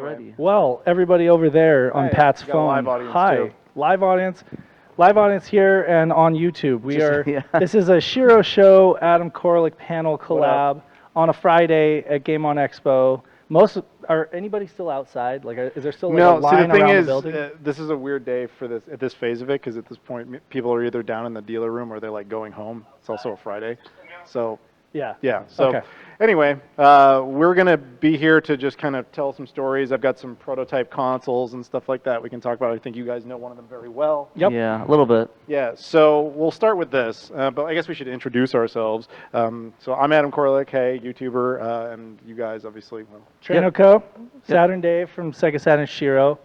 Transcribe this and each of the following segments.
already. Well, everybody over there on Pat's phone. Live audience Hi, too. live audience here and on YouTube. Yeah. This is a Shiro Show Adam Koralik panel collab on a Friday at GameOn Expo. Anybody still outside? Like, is there still like a line around the building? This is a weird day for this at this phase of it because at this point people are either down in the dealer room or they're like going home. It's also a Friday, so. Yeah. So Okay. anyway, we're going to be here to just kind of tell some stories. I've got some prototype consoles and stuff like that we can talk about. I think you guys know one of them very well. Yep. Yeah, a little bit. Yeah, so we'll start with this, but I guess we should introduce ourselves. So I'm Adam Koralik, hey, YouTuber, and you guys obviously. Well, Trano Co. Saturn Dave from Sega Saturn Shiro,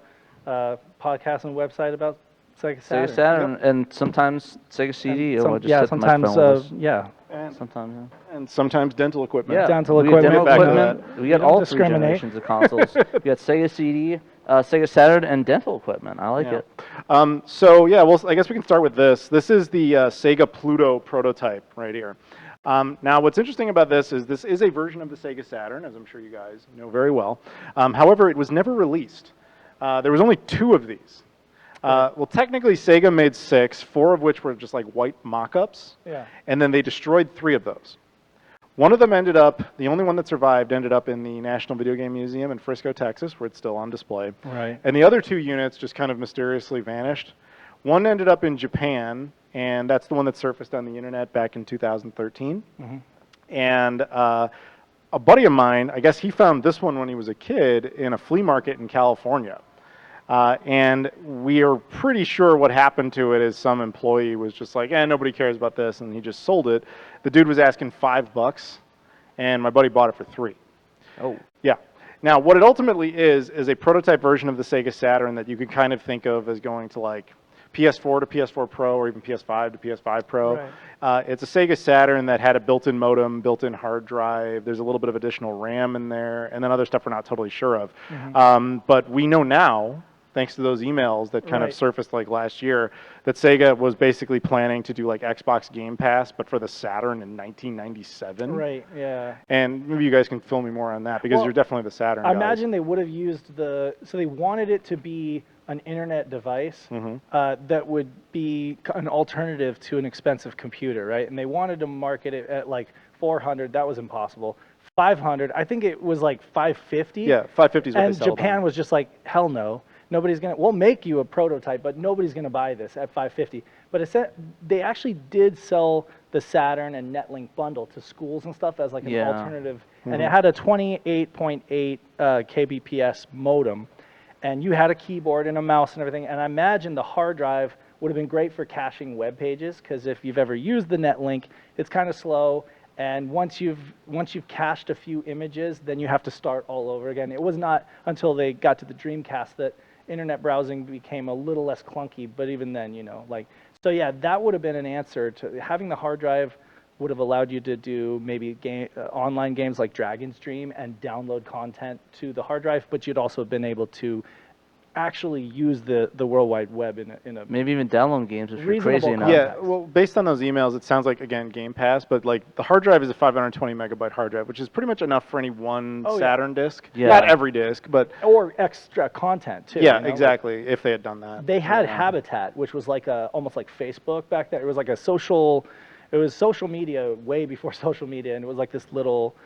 podcast and website about Sega Saturn. Sega Saturn and sometimes Sega CD. And sometimes dental equipment. Yeah, dental we got equipment. dental Back to equipment. We got all three generations of consoles. We got Sega CD, Sega Saturn, and dental equipment. I like it. So yeah, well, I guess we can start with this. This is the Sega Pluto prototype right here. Now, what's interesting about this is a version of the Sega Saturn, as I'm sure you guys know very well. However, it was never released. There was only 2 of these. Well, technically, Sega made 6, 4 of which were just like white mock-ups. Yeah. And then they destroyed 3 of those. One of them ended up, the only one that survived, ended up in the National Video Game Museum in Frisco, Texas, where it's still on display. Right. And the other 2 units just kind of mysteriously vanished. One ended up in Japan, and that's the one that surfaced on the internet back in 2013. Mm-hmm. And a buddy of mine, I guess he found this one when he was a kid in a flea market in California. And we are pretty sure what happened to it is some employee was just like, nobody cares about this, and he just sold it. The dude was asking $5, and my buddy bought it for $3. Oh. Yeah. Now, what it ultimately is a prototype version of the Sega Saturn that you could kind of think of as going to like PS4 to PS4 Pro or even PS5 to PS5 Pro. Right. It's a Sega Saturn that had a built-in modem, built-in hard drive. There's a little bit of additional RAM in there, and then other stuff we're not totally sure of. Mm-hmm. But we know now, thanks to those emails that kind of surfaced like last year, that Sega was basically planning to do like Xbox Game Pass, but for the Saturn in 1997. Right, yeah. And maybe you guys can fill me more on that, because you're definitely the Saturn I guys. imagine they would have used so they wanted it to be an internet device that would be an alternative to an expensive computer, right? And they wanted to market it at like 400, that was impossible. 500, I think it was like 550. Yeah, 550 is what and they sell Japan was just like, hell no. We'll make you a prototype, but nobody's going to buy this at 550. But they actually did sell the Saturn and Netlink bundle to schools and stuff as like an alternative. And it had a 28.8 kbps modem. And you had a keyboard and a mouse and everything. And I imagine the hard drive would have been great for caching web pages, because if you've ever used the Netlink, it's kind of slow. And once you've cached a few images, then you have to start all over again. It was not until they got to the Dreamcast that internet browsing became a little less clunky, but even then, so yeah, that would have been an answer to having the hard drive. Would have allowed you to do maybe online games like Dragon's Dream and download content to the hard drive, but you'd also been able to actually use the World Wide Web in a maybe even download games if you're crazy enough. Yeah, well, based on those emails, it sounds like, again, Game Pass, but like the hard drive is a 520 megabyte hard drive, which is pretty much enough for any one Saturn disc. Yeah. Not every disc, but or extra content too. Yeah, exactly. If they had done that, they had Habitat, which was like almost like Facebook back then. It was like social media way before social media, and it was like this little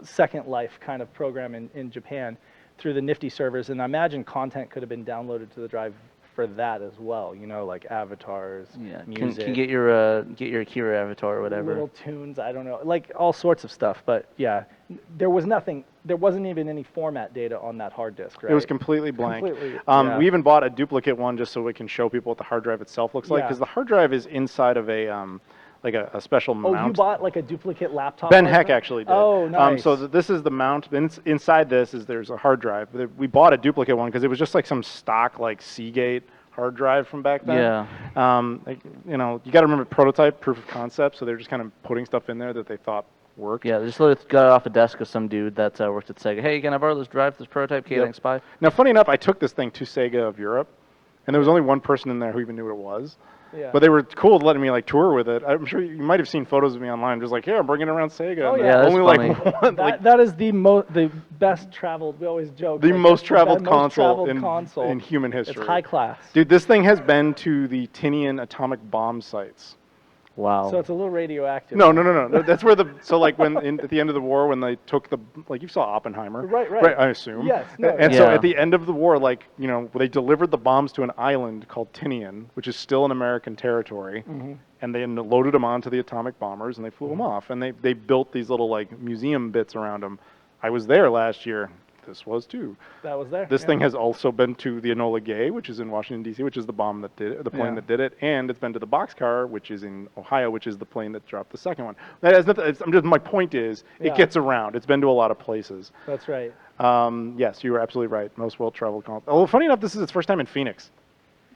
Second Life kind of program in Japan through the Nifty servers, and I imagine content could have been downloaded to the drive for that as well, like avatars, music. Can get your Akira avatar or whatever. Little tunes, I don't know, like all sorts of stuff. But yeah, there wasn't even any format data on that hard disk, right? It was completely blank. We even bought a duplicate one just so we can show people what the hard drive itself looks like, because the hard drive is inside of a like a special mount. Oh, you bought like a duplicate laptop? Ben Heck actually did. Oh, nice. So this is the mount. Inside there's a hard drive. We bought a duplicate one because it was just like some stock like Seagate hard drive from back then. Yeah. You got to remember prototype, proof of concept. So they're just kind of putting stuff in there that they thought worked. Yeah, they just got it off a desk of some dude that worked at Sega. Hey, can I borrow this drive, this prototype? Thanks, bye. Now, funny enough, I took this thing to Sega of Europe, and there was only one person in there who even knew what it was. Yeah. But they were cool letting me like tour with it. I'm sure you might have seen photos of me online, just like, yeah, I'm bringing around Sega. Oh, And yeah. that's only funny. like one, like That is the best traveled. We always joke. the like, most that's traveled most console, traveled in, console. in human history. It's high class. Dude, this thing has been to the Tinian atomic bomb sites. Wow. So it's a little radioactive. No. That's where so like at the end of the war, when they took like you saw Oppenheimer. Right. I assume. Yes, no, And yeah. so Yeah. at the end of the war, like, they delivered the bombs to an island called Tinian, which is still in American territory. And they loaded them onto the atomic bombers and they flew them off. And they built these little like museum bits around them. I was there last year. This was too. That was there. This thing has also been to the Enola Gay, which is in Washington D.C., which is the bomb that did it, the plane that did it, and it's been to the Boxcar, which is in Ohio, which is the plane that dropped the second one. That has nothing. My point is, it gets around. It's been to a lot of places. That's right. Yes, you were absolutely right. Most well-traveled console. Oh, funny enough, this is its first time in Phoenix.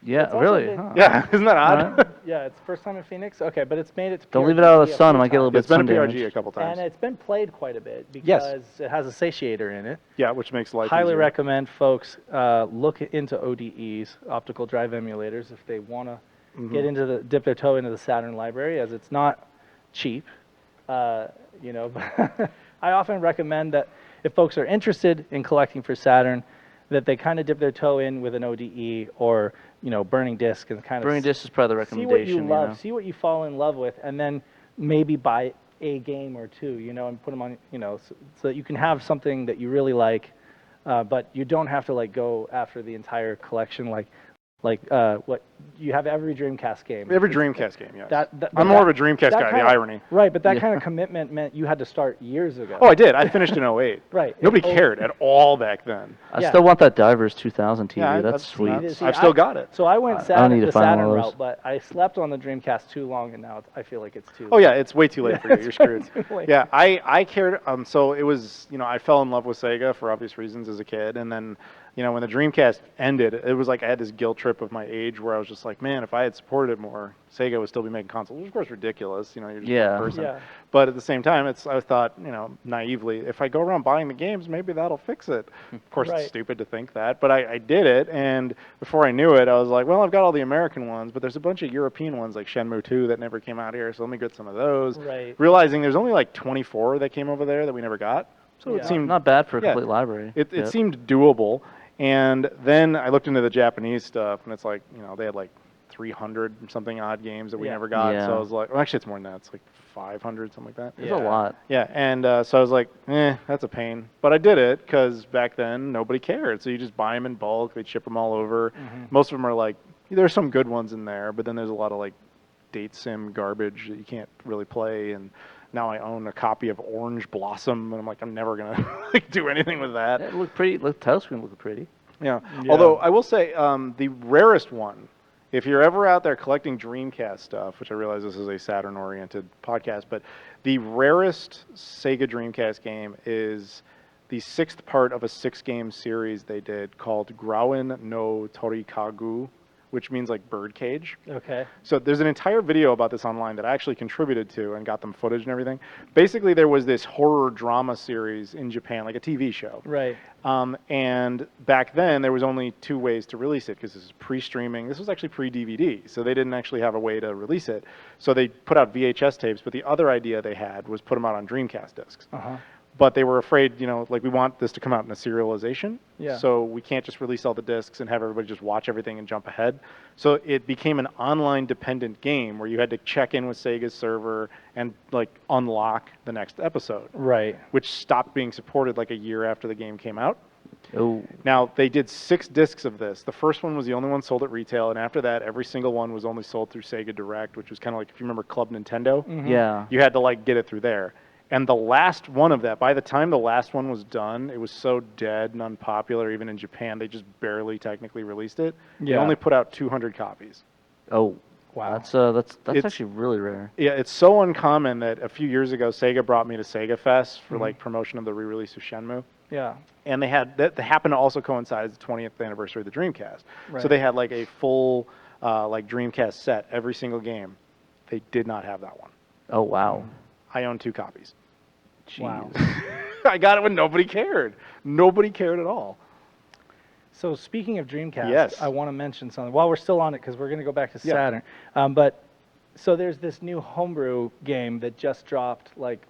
Yeah, It's also really. been- Huh. Yeah, isn't that odd? Alright. Yeah, it's first time in Phoenix. Okay, but it's made it to Don't leave PRG it out of the a sun. It few might get a little times. bit It's been sun a PRG damaged. a couple times. And it's been played quite a bit because Yes. it has a satiator in it. Yeah, which makes life Highly easier. recommend folks look into ODEs, optical drive emulators, if they want to dip their toe into the Saturn library, as it's not cheap. I often recommend that if folks are interested in collecting for Saturn, that they kind of dip their toe in with an ODE or burning disc and kind of Burning Disc is probably the see what recommendation. you love, see what you fall in love with, and then maybe buy a game or two, and put them on, so that you can have something that you really like, but you don't have to like go after the entire collection like what you have every Dreamcast game. Every Dreamcast game, yes. But I'm more of a that Dreamcast guy, the irony. Right, but that Yeah. kind of commitment meant you had to start years ago. Oh, I did. I finished in 08. Right. Nobody Oh, cared at all back then. I Yeah. see. Still want that Divers 2000 TV. Yeah, that's sweet. that's- I've still got it. So I went I don't Saturn, need to the find one Saturn of those. route, but I slept on the Dreamcast too long, and now I feel like it's too. Oh yeah, it's way too late for you. it's You're screwed. way too late. Yeah, I cared. So it was, I fell in love with Sega for obvious reasons as a kid, and then, when the Dreamcast ended, it was like I had this guilt trip of my age where I was just like, man, if I had supported it more, Sega would still be making consoles. Which is of course ridiculous. You're just Yeah. one person. Yeah. But at the same time, I thought, naively, if I go around buying the games, maybe that'll fix it. Of course, Right. it's stupid to think that, but I did it, and before I knew it, I was like, well, I've got all the American ones, but there's a bunch of European ones like Shenmue 2 that never came out here, so let me get some of those. Right. Realizing there's only like 24 that came over there that we never got, so it Yeah. seemed Not bad for a Yeah. complete library. it Yep. seemed doable. And then I looked into the Japanese stuff, and it's like, they had like 300 and something odd games that we Yeah. never got. Yeah. So I was like, well, actually, it's more than that. It's like 500, something like that. There's Yeah. a lot. Yeah, and so I was like, that's a pain. But I did it because back then nobody cared. So you just buy them in bulk. They'd ship them all over. Most of them are like, there's some good ones in there, but then there's a lot of like date sim garbage that you can't really play. And now I own a copy of Orange Blossom, and I'm like, I'm never gonna like do anything with that. It looked pretty. Title screen looked pretty. Yeah. Yeah. Although I will say, the rarest one, if you're ever out there collecting Dreamcast stuff, which I realize this is a Saturn-oriented podcast, but the rarest Sega Dreamcast game is the 6th part of a 6-game series they did called Grauen no Torikagu, which means like birdcage. Okay. So there's an entire video about this online that I actually contributed to and got them footage and everything. Basically, there was this horror drama series in Japan, like a TV show. Right. And back then, there was only 2 ways to release it because this is pre-streaming. This was actually pre-DVD, so they didn't actually have a way to release it. So they put out VHS tapes, but the other idea they had was put them out on Dreamcast discs. Uh-huh. But they were afraid, like we want this to come out in a serialization. Yeah. So we can't just release all the discs and have everybody just watch everything and jump ahead. So it became an online dependent game where you had to check in with Sega's server and like unlock the next episode, Right. which stopped being supported like a year after the game came out. Oh. Now, they did 6 discs of this. The first one was the only one sold at retail, and after that, every single one was only sold through Sega Direct, which was kind of like, if you remember Club Nintendo, Yeah. you had to like get it through there. And the last one of that, by the time the last one was done, it was so dead and unpopular, even in Japan, they just barely technically released it. They Yeah. only put out 200 copies. Oh. Wow. That's It's- actually really rare. Yeah, it's so uncommon that a few years ago, Sega brought me to Sega Fest for like promotion of the re-release of Shenmue. Yeah. And they had that happened to also coincide with the 20th anniversary of the Dreamcast. Right. So they had like a full like Dreamcast set, every single game. They did not have that one. Oh wow. I own 2 copies. Jeez. Wow. I got it when nobody cared. Nobody cared at all. So speaking of Dreamcast, Yes. I want to mention something while we're still on it because we're going to go back to Yeah. Saturn. But so there's this new homebrew game that just dropped like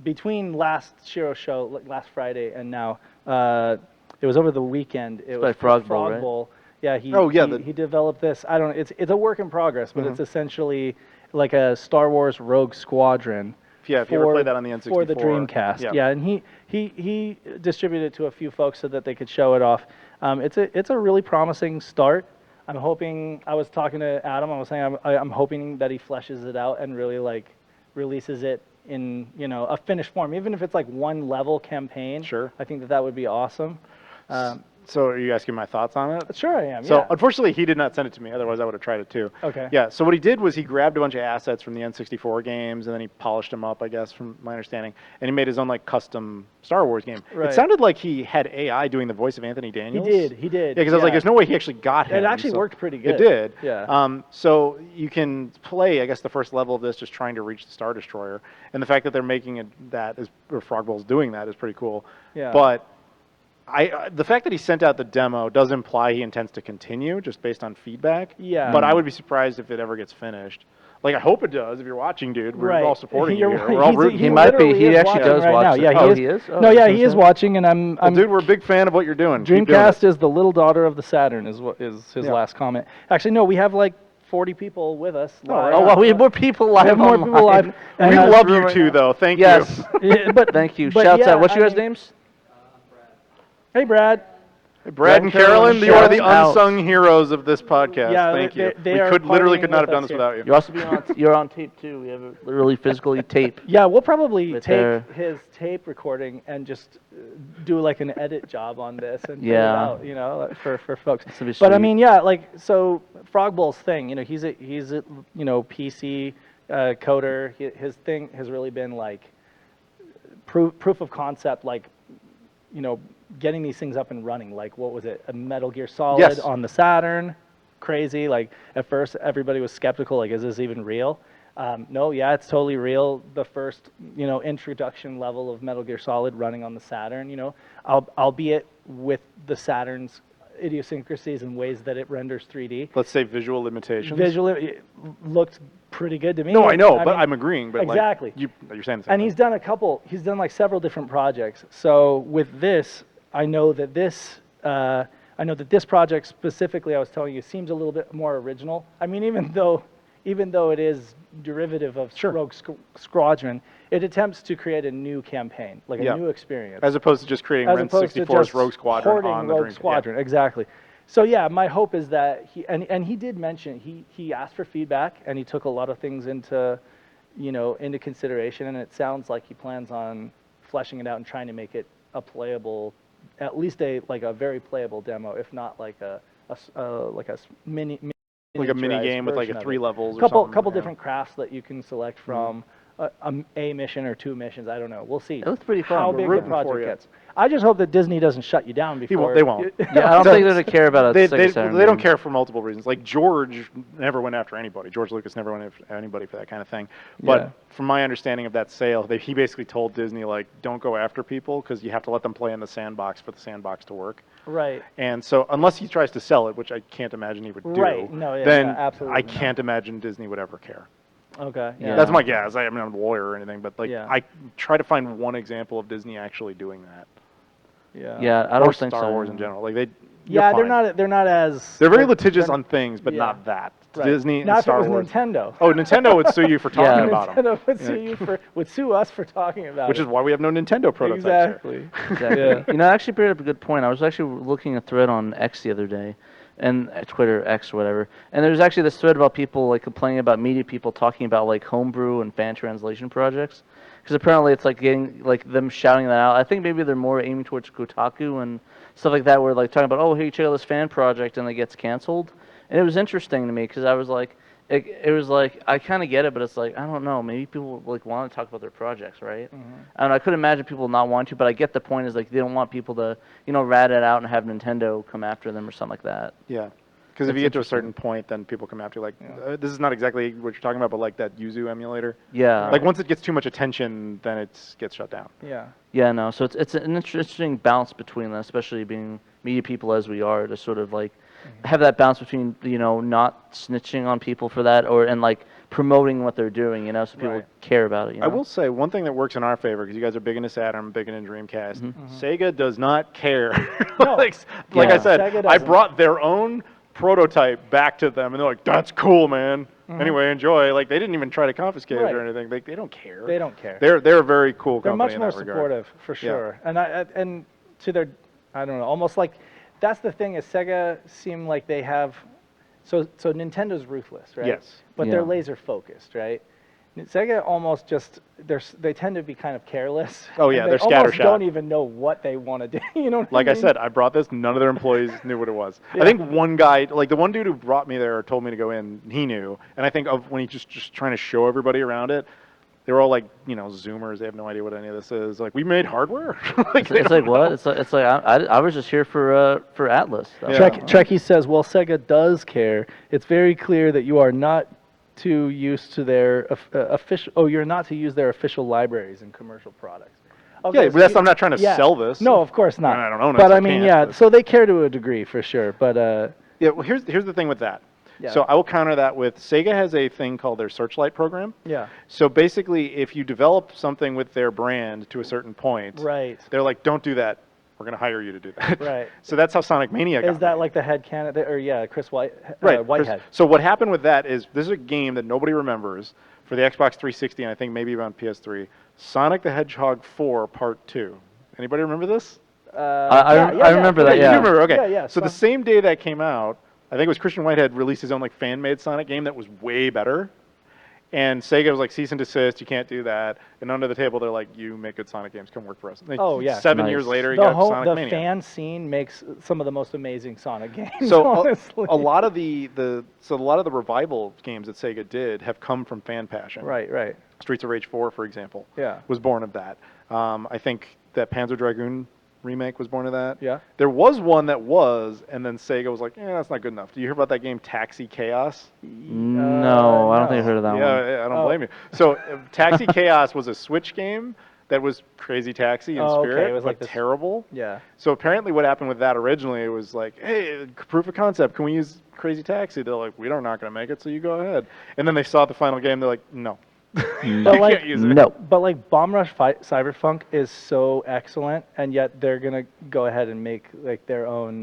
between last Shiro show, like last Friday, and now. It was over the weekend. It by was Frog Bowl, right? Bowl. Yeah, he the- he developed this. I don't know. It's a work in progress, but it's essentially like a Star Wars Rogue Squadron. Yeah, if you ever played that on the N64. For the Dreamcast. Yeah, and he distributed it to a few folks so that they could show it off. It's a really promising start. I'm hoping. I was talking to Adam. I was saying I'm hoping that he fleshes it out and really like releases it in a finished form, even if it's like one level campaign. Sure. I think that would be awesome. So are you asking my thoughts on it? Sure, I am. So yeah. unfortunately, he did not send it to me. Otherwise, I would have tried it too. Okay. Yeah. So what he did was he grabbed a bunch of assets from the N64 games, and then he polished them up, I guess, from my understanding, and he made his own like custom Star Wars game. Right. It sounded like he had AI doing the voice of Anthony Daniels. He did. Yeah, because I was like, there's no way he actually got him. It actually so worked pretty good. It did. Yeah. So you can play, I guess, the first level of this just trying to reach the Star Destroyer, and the fact that they're making it or Frog Bowl's doing that is pretty cool. Yeah. But the fact that he sent out the demo does imply he intends to continue, just based on feedback. Yeah. But I would be surprised if it ever gets finished. Like, I hope it does. If you're watching, dude, we're Right. all supporting You're you here. right. We're all He's- rooting. He for might you. be. literally He is actually watching does right watch now. it. Yeah, Oh, he is. he is? Oh, No, I yeah, was he is gonna say. watching, and I'm. Well, dude, we're a big fan of what you're doing. Keep doing Dreamcast it. is the little daughter of the Saturn, is what is his Yeah. last comment. Actually, no, we have like 40 people with us. right live. Oh, well, we have more people live We have more people online. live. And We that's love you right too, now. though. Thank Yes. you. Yeah, but Thank you. but Shouts yeah, out. What's I your guys' mean- names? Hey, Brad. Brad and Carolyn, you shout are the out. unsung heroes of this podcast. Yeah, Thank you. they We are literally partying could not have with done us this here. without you. You're also you're on tape too. We have a literally physically tape. Yeah, we'll probably Right take there. his tape recording and just do like an edit job on this and put it Yeah. out, for folks. This would be But I sweet. mean, yeah, like so Frog Bowl's thing, he's a PC coder. His thing has really been like proof of concept, like getting these things up and running. Like what was it? A Metal Gear Solid Yes. on the Saturn. Crazy. Like at first everybody was skeptical. Like, is this even real? No, yeah, it's totally real. The first, introduction level of Metal Gear Solid running on the Saturn, albeit with the Saturn's idiosyncrasies and ways that it renders 3D. Let's say visual limitations. Visually, it looked pretty good to me. No, I know, but mean, I'm agreeing. But exactly. Like, you're saying the same and thing. he's done like several different projects. So with this, I know that this project specifically, I was telling you, seems a little bit more original. I mean, even though it is derivative of Rogue Squadron, it attempts to create a new campaign, like a new experience. As opposed to just creating As Ren opposed to 64's just Rogue Squadron porting on the Rogue Dreamcast. Squadron, exactly. So yeah, my hope is that he did mention he asked for feedback and he took a lot of things into consideration, and it sounds like he plans on fleshing it out and trying to make it a playable, at least a very playable demo, if not like a mini. Like a mini miniaturized game with like version a of 3 it. levels or couple something. couple yeah. different crafts that you can select from a mission or 2 missions. I don't know. We'll see. It looks pretty fun. How We're big the rooting for project you. gets. I just hope that Disney doesn't shut you down before. They won't. Yeah, I don't think they're gonna care about a They Sega Saturn don't game. care for multiple reasons. Like George never went after anybody. George Lucas never went after anybody for that kind of thing. But Yeah. from my understanding of that sale, he basically told Disney, like, don't go after people because you have to let them play in the sandbox for the sandbox to work. Right. And so unless he tries to sell it, which I can't imagine he would do, Right. No, yeah, then no, absolutely I not. can't imagine Disney would ever care. Okay. Yeah. Yeah. That's my guess. I mean, I'm a lawyer or anything, but like, Yeah. I try to find one example of Disney actually doing that. Yeah. Yeah, I or don't think Star so. Wars in general. Like Yeah, you're fine. they're not as. They're very litigious they're- on things, but yeah. not that. right. Disney and Not Star if it Wars. was Nintendo. Oh, Nintendo would sue you for talking Yeah. about them. Nintendo would sue us for talking about Which it. is why we have no Nintendo prototypes here. Exactly. Exactly. Yeah. You know, I actually brought up a good point. I was actually looking at a thread on X the other day, and Twitter, X, or whatever. And there's actually this thread about people like complaining about media people talking about like homebrew and fan translation projects, because apparently it's like getting like them shouting that out. I think maybe they're more aiming towards Kotaku and stuff like that, where like talking about, oh, hey, check out this fan project, and it gets canceled. And it was interesting to me because I was like, it was like I kind of get it, but it's like I don't know. Maybe people like want to talk about their projects, right? And I couldn't imagine people not wanting to, but I get the point. Is like they don't want people to rat it out and have Nintendo come after them or something like that. Yeah. Because if That's you get to a interesting. certain point, then people come after you like, this is not exactly what you're talking about, but like that Yuzu emulator. Yeah. Like once it gets too much attention, then it gets shut down. Yeah. Yeah, no. So it's an interesting balance between that, especially being media people as we are, to sort of like have that balance between not snitching on people for that, and like promoting what they're doing, so people Right. care about it. I will say one thing that works in our favor, because you guys are big into Saturn, I'm big into Dreamcast. Sega does not care. No. like Yeah. I said, Sega I doesn't. brought their own prototype back to them, and they're like, "That's cool, man. Anyway, enjoy." Like they didn't even try to confiscate it or Right. anything. They don't care. They don't care. They're a very cool They're company much in more that regard. supportive, for sure. And to their, I don't know, almost like, that's the thing is Sega seem like they have, so Nintendo's ruthless, right? Yes. But they're Yeah. laser focused, right? Sega almost just, they tend to be kind of careless. Oh, yeah, and they're they almost scattershot. don't even know what they want to do. You know what Like I I mean? said, I brought this. None of their employees knew what it was. Yeah. I think one guy, like the one dude who brought me there, told me to go in. He knew, and I think of when he just trying to show everybody around it, they were all like, Zoomers. They have no idea what any of this is. Like, we made hardware. Like, they It's don't like what? know. It's like I was just here for Atlas. Stuff. Yeah. Trekkie says, well, Sega does care. It's very clear that you are not too used to their official. Oh, you're not to use their official libraries and commercial products. Okay, Yeah, but that's. I'm not trying to sell this. No, of course not. I don't own it, But so I I mean, can't, yeah. but- So they care to a degree for sure. But Yeah. Well, here's the thing with that. Yeah. So I will counter that with Sega has a thing called their Searchlight program. yeah, So basically, if you develop something with their brand to a certain point, right. they're like, "Don't do that. We're going to hire you to do that." Right. So that's how Sonic Mania got Is that made. like the head candidate or Chris Right. Whitehead? So what happened with that is this is a game that nobody remembers for the Xbox 360 and I think maybe even on PS3. Sonic the Hedgehog 4 Part 2. Anybody remember this? I remember that. You Yeah. remember? Okay. Yeah, yeah, So the so- same day that came out, I think it was Christian Whitehead released his own like fan-made Sonic game that was way better. And Sega was like, cease and desist, you can't do that. And under the table, they're like, you make good Sonic games, come work for us. And Oh, yeah. 7 Nice. years later, he The got whole Sonic the Mania. fan scene makes some of the most amazing Sonic games. So honestly. a lot of the revival games that Sega did have come from fan passion. Right. Right. Streets of Rage 4, for example, Yeah. was born of that. I think that Panzer Dragoon remake was born of that. Yeah. There was one that was, and then Sega was like, that's not good enough. Do you hear about that game Taxi Chaos? No, I don't think I heard of that one. Yeah, I don't Oh. blame you. So Taxi Chaos was a Switch game that was Crazy Taxi in Oh, okay. spirit, It was but like this- terrible. Yeah. So apparently what happened with that originally, it was like, hey, proof of concept, can we use Crazy Taxi? They're like, we are not going to make it, so you go ahead. And then they saw the final game, they're like, no. You But like, can't use it. No. But like Bomb Rush Cyberpunk is so excellent, and yet they're gonna go ahead and make like their own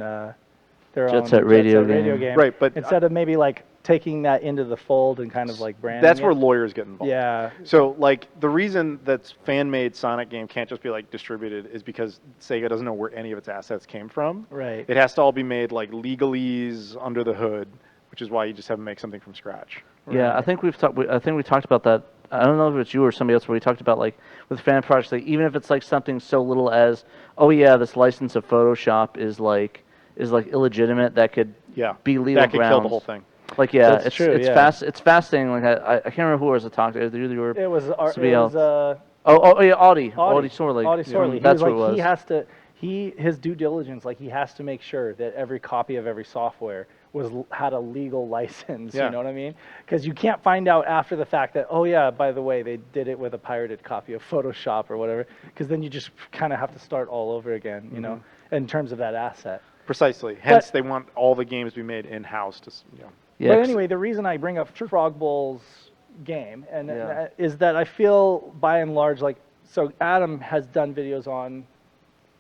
Jet Set Radio game. Right, but instead of maybe like taking that into the fold and kind of like branding that's where it. lawyers get involved. Yeah. So, like, the reason that fan-made Sonic game can't just be, like, distributed is because Sega doesn't know where any of its assets came from. Right. It has to all be made, like, legalese under the hood, which is why you just have to make something from scratch. Yeah, I think we talked about that. I don't know if it's you or somebody else, but we talked about like with fan projects, like even if it's like something so little as, oh yeah, this license of Photoshop is like illegitimate, that could Yeah. be legal That could kill grounds. the whole thing. Like yeah, That's it's true, it's yeah. it's fascinating. Like I can't remember who it was that talked. Either you or It was somebody else. uh, Oh yeah, Audie Sorley. Audie Sorley. He That's was what like, it was. he has to, his due diligence, like he has to make sure that every copy of every software had a legal license. Yeah. You know what I mean? Because you can't find out after the fact that, oh yeah, by the way, they did it with a pirated copy of Photoshop or whatever. Because then you just kind of have to start all over again. You know, in terms of that asset. Precisely. Hence, they want all the games to be made in-house to, Yeah, But 'cause- anyway, the reason I bring up Frog Bull's game and Yeah. is that I feel by and large like, so Adam has done videos on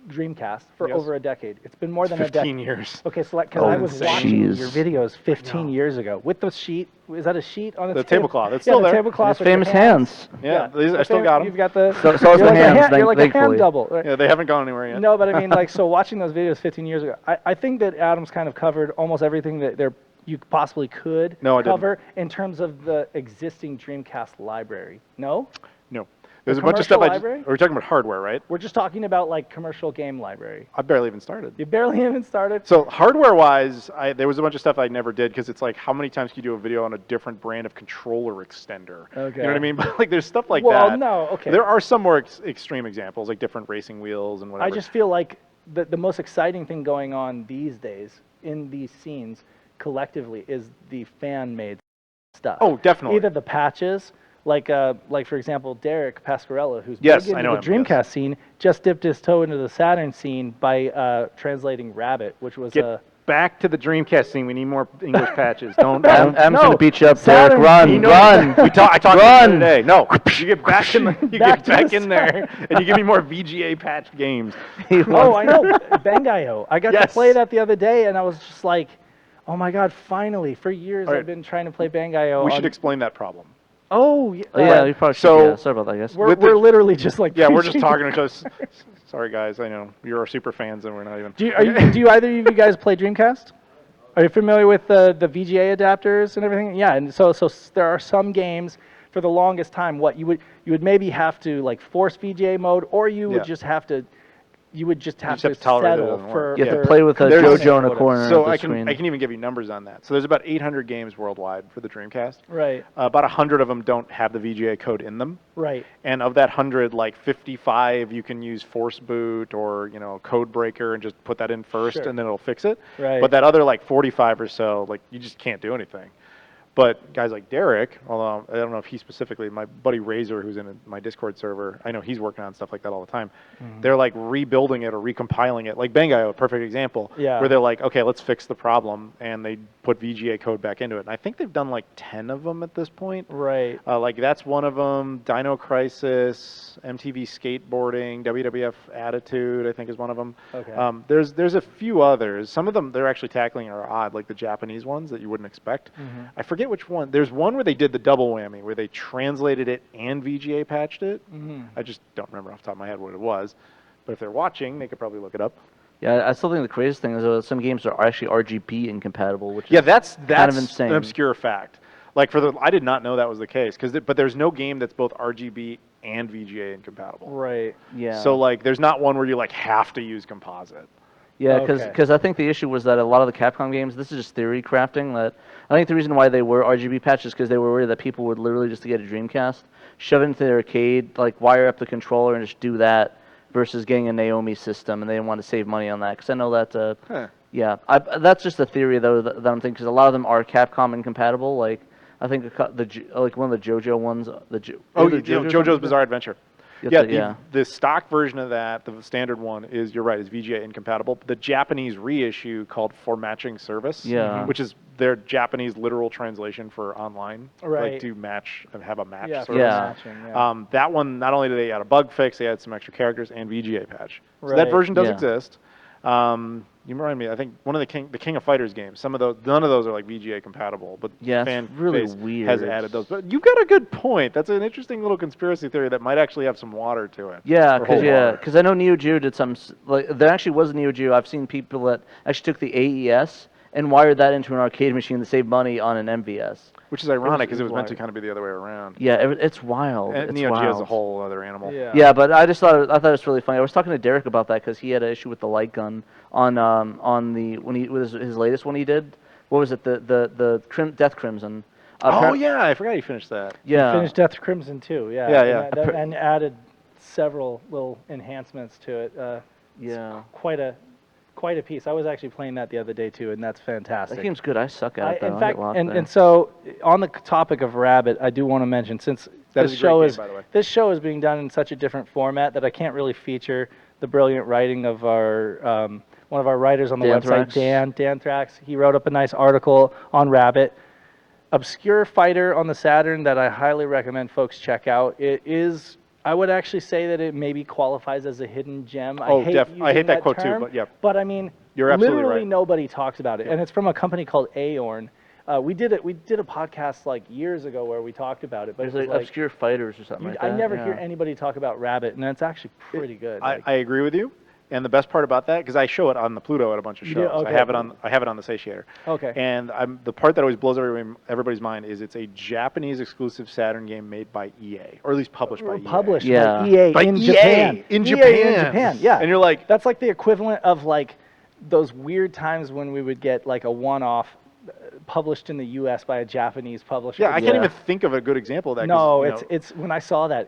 Dreamcast for Yes. over a decade. It's been more than a 15 decade. years. Okay, so because Oh, I was watching jeez. your videos 15 years ago with the sheet. Is that a sheet on The table? tablecloth. It's Yeah, still the there. tablecloth. His with your famous hands. Yeah, these, I the still fam- got them. You've got the. So is you're the like hands, you're like a ham thankfully. double. Right? Yeah, they haven't gone anywhere yet. No, but I mean, like, so watching those videos 15 years ago, I think that Adam's kind of covered almost everything that you possibly could No, I didn't. cover in terms of the existing Dreamcast library. No? No. There's a bunch of stuff commercial I just, library? we're talking about hardware, right? We're just talking about, like, commercial game library. I barely even started. You barely even started? So hardware-wise, there was a bunch of stuff I never did because it's like, how many times can you do a video on a different brand of controller extender? Okay. You know what I mean? But like, there's stuff like Well, that. no, okay. There are some more extreme examples, like different racing wheels and whatever. I just feel like the most exciting thing going on these days in these scenes collectively is the fan-made stuff. Oh, definitely. Either the patches, like for example, Derek Pasquarella, who's Yes, big I into know the him, Dreamcast yes. scene, just dipped his toe into the Saturn scene by translating Rabbit, which was Get back to the Dreamcast scene. We need more English patches. Don't. I'm No, gonna beat you up, Saturn- Derek. He Run, knows- run. I talked to him Run. today. No, you get back in. You Back get to the back in there, and you give me more VGA patched games. Oh, I know, Bangai-O. I got to Yes. play that the other day, and I was just like, oh my god, finally! For years All right. I've been trying to play Bangai-O. We should explain that problem. Oh, yeah. Oh, yeah, you probably should. So- Yeah, sorry about that, guys. We're literally just like Yeah, we're just preaching. talking to each other. Sorry, guys. I know you're our super fans, and we're not even. Do you either of you guys play Dreamcast? Are you familiar with the VGA adapters and everything? Yeah, and so there are some games for the longest time. What you would maybe have to like force VGA mode, or you would Yeah. just have to. You would just have just have to to tolerate it, it settle doesn't for. work. You have Yeah. to play with a There's- JoJo in a whatever. corner So of the I screen. can even give you numbers on that. So there's about 800 games worldwide for the Dreamcast. Right, About 100 of them don't have the VGA code in them. right. And of that 100, like 55, you can use force boot or code breaker and just put that in first, Sure. and then it'll fix it. Right. But that other like 45 or so, like you just can't do anything. But guys like Derek, although I don't know if he specifically, my buddy Razor, who's in my Discord server, I know he's working on stuff like that all the time. They're like rebuilding it or recompiling it, like Bangai-O, a perfect example, Yeah. where they're like, okay, let's fix the problem, and they put VGA code back into it. And I think they've done like 10 of them at this point. Right. Like that's one of them. Dino Crisis, MTV Skateboarding, WWF Attitude, I think is one of them. Okay. There's a few others. Some of them they're actually tackling are odd, like the Japanese ones that you wouldn't expect. I forget which one. There's one where they did the double whammy, where they translated it and VGA patched it. I just don't remember off the top of my head what it was. But if they're watching, they could probably look it up. Yeah, I still think the craziest thing is some games are actually RGB incompatible, which Yeah, is that's kind of insane. an obscure fact. Like I did not know that was the case but there's no game that's both RGB and VGA incompatible. Right. Yeah. So like there's not one where you like have to use composite. Yeah, Okay. because I think the issue was that a lot of the Capcom games, this is just theory crafting, that I think the reason why they were RGB patches because they were worried that people would literally just to get a Dreamcast, shove it into their arcade, like wire up the controller and just do that versus getting a Naomi system, and they didn't want to save money on that. Because I know that, yeah, that's just a theory though that I'm thinking, because a lot of them are Capcom incompatible. Like I think like one of the JoJo ones, JoJo's Bizarre Adventure. Yeah, Yeah, the stock version of that, the standard one, is, you're right, is VGA incompatible. The Japanese reissue called For Matching Service, Yeah. which is their Japanese literal translation for online, Right. like to match and have a match Yeah. service. Yeah. Matching, yeah. That one, not only did they add a bug fix, they added some extra characters and VGA patch. So that Right. version does Yeah. exist. You remind me, I think one of the King of Fighters games, none of those are like VGA compatible, but Yeah, it's fan really base weird. has added those. But you've got a good point. That's an interesting little conspiracy theory that might actually have some water to it. Yeah, Or hold water. because I know Neo Geo did some like there actually was a Neo Geo. I've seen people that actually took the AES and wired that into an arcade machine to save money on an MVS. Which is ironic because it was meant to wild. kind of be the other way around. Yeah, it's wild. And It's Neo Geo is a wild. whole other animal. Yeah. Yeah, but I thought it was really funny. I was talking to Derek about that because he had an issue with the light gun on the when he with his latest one he did. What was it? Death Crimson. Oh yeah, I forgot you finished that. Yeah. Finished Death Crimson too. Yeah. Yeah, yeah. And added several little enhancements to it. Yeah. Quite a piece. I was actually playing that the other day too, and that's fantastic. That game's good. I suck at it though. In I fact, get lost and there. so on the topic of Rabbit, I do want to mention, since That this is a great show game, is by the way. this show is being done in such a different format that I can't really feature the brilliant writing of our one of our writers on the website, Dan Dan Thrax. He wrote up a nice article on Rabbit, obscure fighter on the Saturn that I highly recommend folks check out. It is. I would actually say that it maybe qualifies as a hidden gem. Oh, I hate I using hate that quote too, term, but yeah. But I mean, You're absolutely literally right. nobody talks about it, and it's from a company called Aorn. We did a podcast like years ago where we talked about it, but There's it was like obscure fighters or something like I that. never yeah. hear anybody talk about Rabbit, and it's actually pretty good. I agree with you. And the best part about that, because I show it on the Pluto at a bunch of You shows. do? Okay. I have it on the Satiator. Okay. And the part that always blows everybody's mind is it's a Japanese exclusive Saturn game made by EA, or at least published by EA. Published Yeah. by EA By in EA Japan. in EA Japan. in Japan, yeah. And you're like, That's like the equivalent of like those weird times when we would get like a one-off published in the U.S. by a Japanese publisher. yeah, I can't Yeah. even think of a good example of that. 'cause, No, you know, it's when I saw that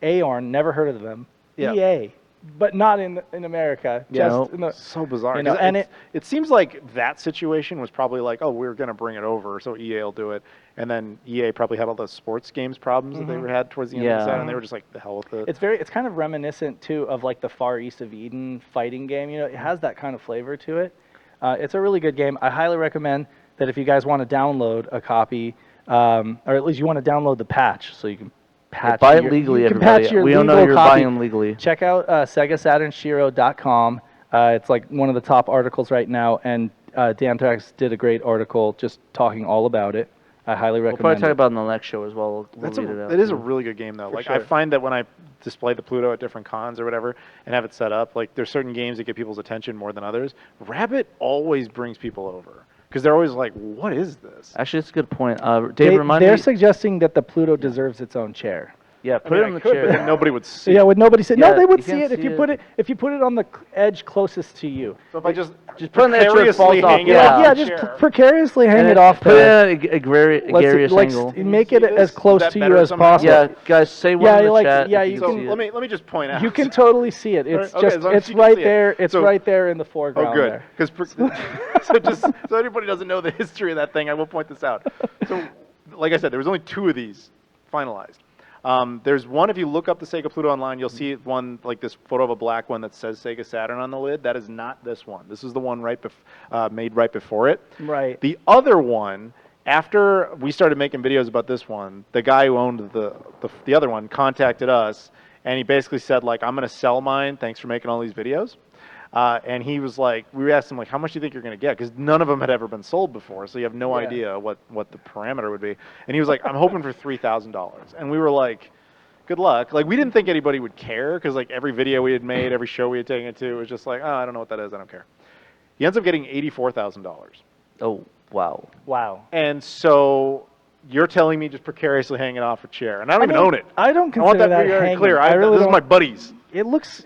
Aorn, never heard of them. Yeah. EA. but not in America. Yeah. Just in the, So bizarre. You know, 'Cause and it seems like that situation was probably like, oh, we're going to bring it over, so EA will do it. And then EA probably had all the sports games problems that they had towards the end of the set, and they were just like, the hell with it. it's kind of reminiscent too of like the Far East of Eden fighting game. You know, it has that kind of flavor to it. It's a really good game. I highly recommend that if you guys want to download a copy, or at least you want to download the patch so you can patch Buy it legally, you can everybody. patch your We don't know legal you're copy. buying them legally. Check out SegaSaturnShiro.com. It's like one of the top articles right now, and Dantrax did a great article just talking all about it. I highly We'll recommend probably talk it. about it in the next show as well. We'll read it out. It is a too. really good game, though. Like, I sure. find that when I display the Pluto at different cons or whatever and have it set up, like, there's certain games that get people's attention more than others. Rabbit always brings people over because they're always like, what is this? Actually, it's a good point. Dave, remind They're me. suggesting that the Pluto deserves its own chair. Yeah, I put mean, it I on the could, chair. but then nobody would see Yeah, it. would nobody say? Yeah, No, they would you see can't it if see you it. put it on the edge closest to you. So if I just put it on the edge where it precariously falls off. hang it Yeah. off Yeah, the just chair. precariously hang And it then off put there. it at a garious Like, angle. make you it see as this? Is close that to better you as somehow? possible. Yeah, guys, say one Yeah, in the like- chat. yeah, if you you So can see let it. me just point out. You can totally see it. It's Okay, just as long as it's you can right see it. there. It's So- right there in the foreground. Oh, good. there. Because so anybody doesn't know the history of that thing, I will point this out. So, like I said, there was only 2 of these finalized. There's one, if you look up the Sega Pluto online, you'll see one, like this photo of a black one that says Sega Saturn on the lid. That is not this one. This is the one made right before it. Right. The other one, after we started making videos about this one, the guy who owned the other one contacted us, and he basically said, like, I'm going to sell mine. Thanks for making all these videos. And he was like, we asked him, like, how much do you think you're going to get? Because none of them had ever been sold before, so you have no Yeah. idea what the parameter would be. And he was like, I'm hoping for $3,000. And we were like, good luck. Like, we didn't think anybody would care, because, like, every video we had made, every show we had taken it to, was just like, oh, I don't know what that is, I don't care. He ends up getting $84,000. Oh, wow. Wow. And so you're telling me just precariously hanging off a chair, and I don't even mean, own it. I don't I want consider that to be very hanging. clear. I really this is don't. my buddies. It looks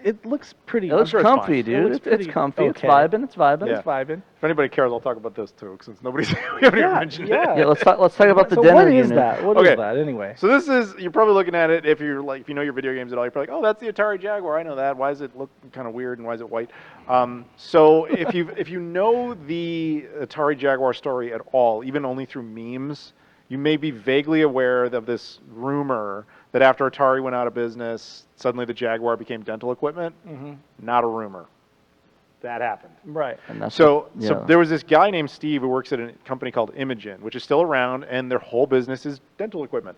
pretty. It looks sure it's comfy, fine. It dude. looks It's pretty comfy. It's okay. vibing. It's vibing. Yeah. It's vibing. If anybody cares, I'll talk about this too, since nobody's we haven't even mentioned yeah. it. Yeah, let's talk about the So dinner what is unit. that? What is Okay. that anyway? So this is, you're probably looking at it, if you know your video games at all, you're probably like, oh, that's the Atari Jaguar, I know that. Why does it look kind of weird, and why is it white? So if you know the Atari Jaguar story at all, even only through memes, you may be vaguely aware of this rumor that after Atari went out of business, suddenly the Jaguar became dental equipment. Not a rumor. That happened. Right. And that's So yeah. there was this guy named Steve who works at a company called Imogen, which is still around, and their whole business is dental equipment.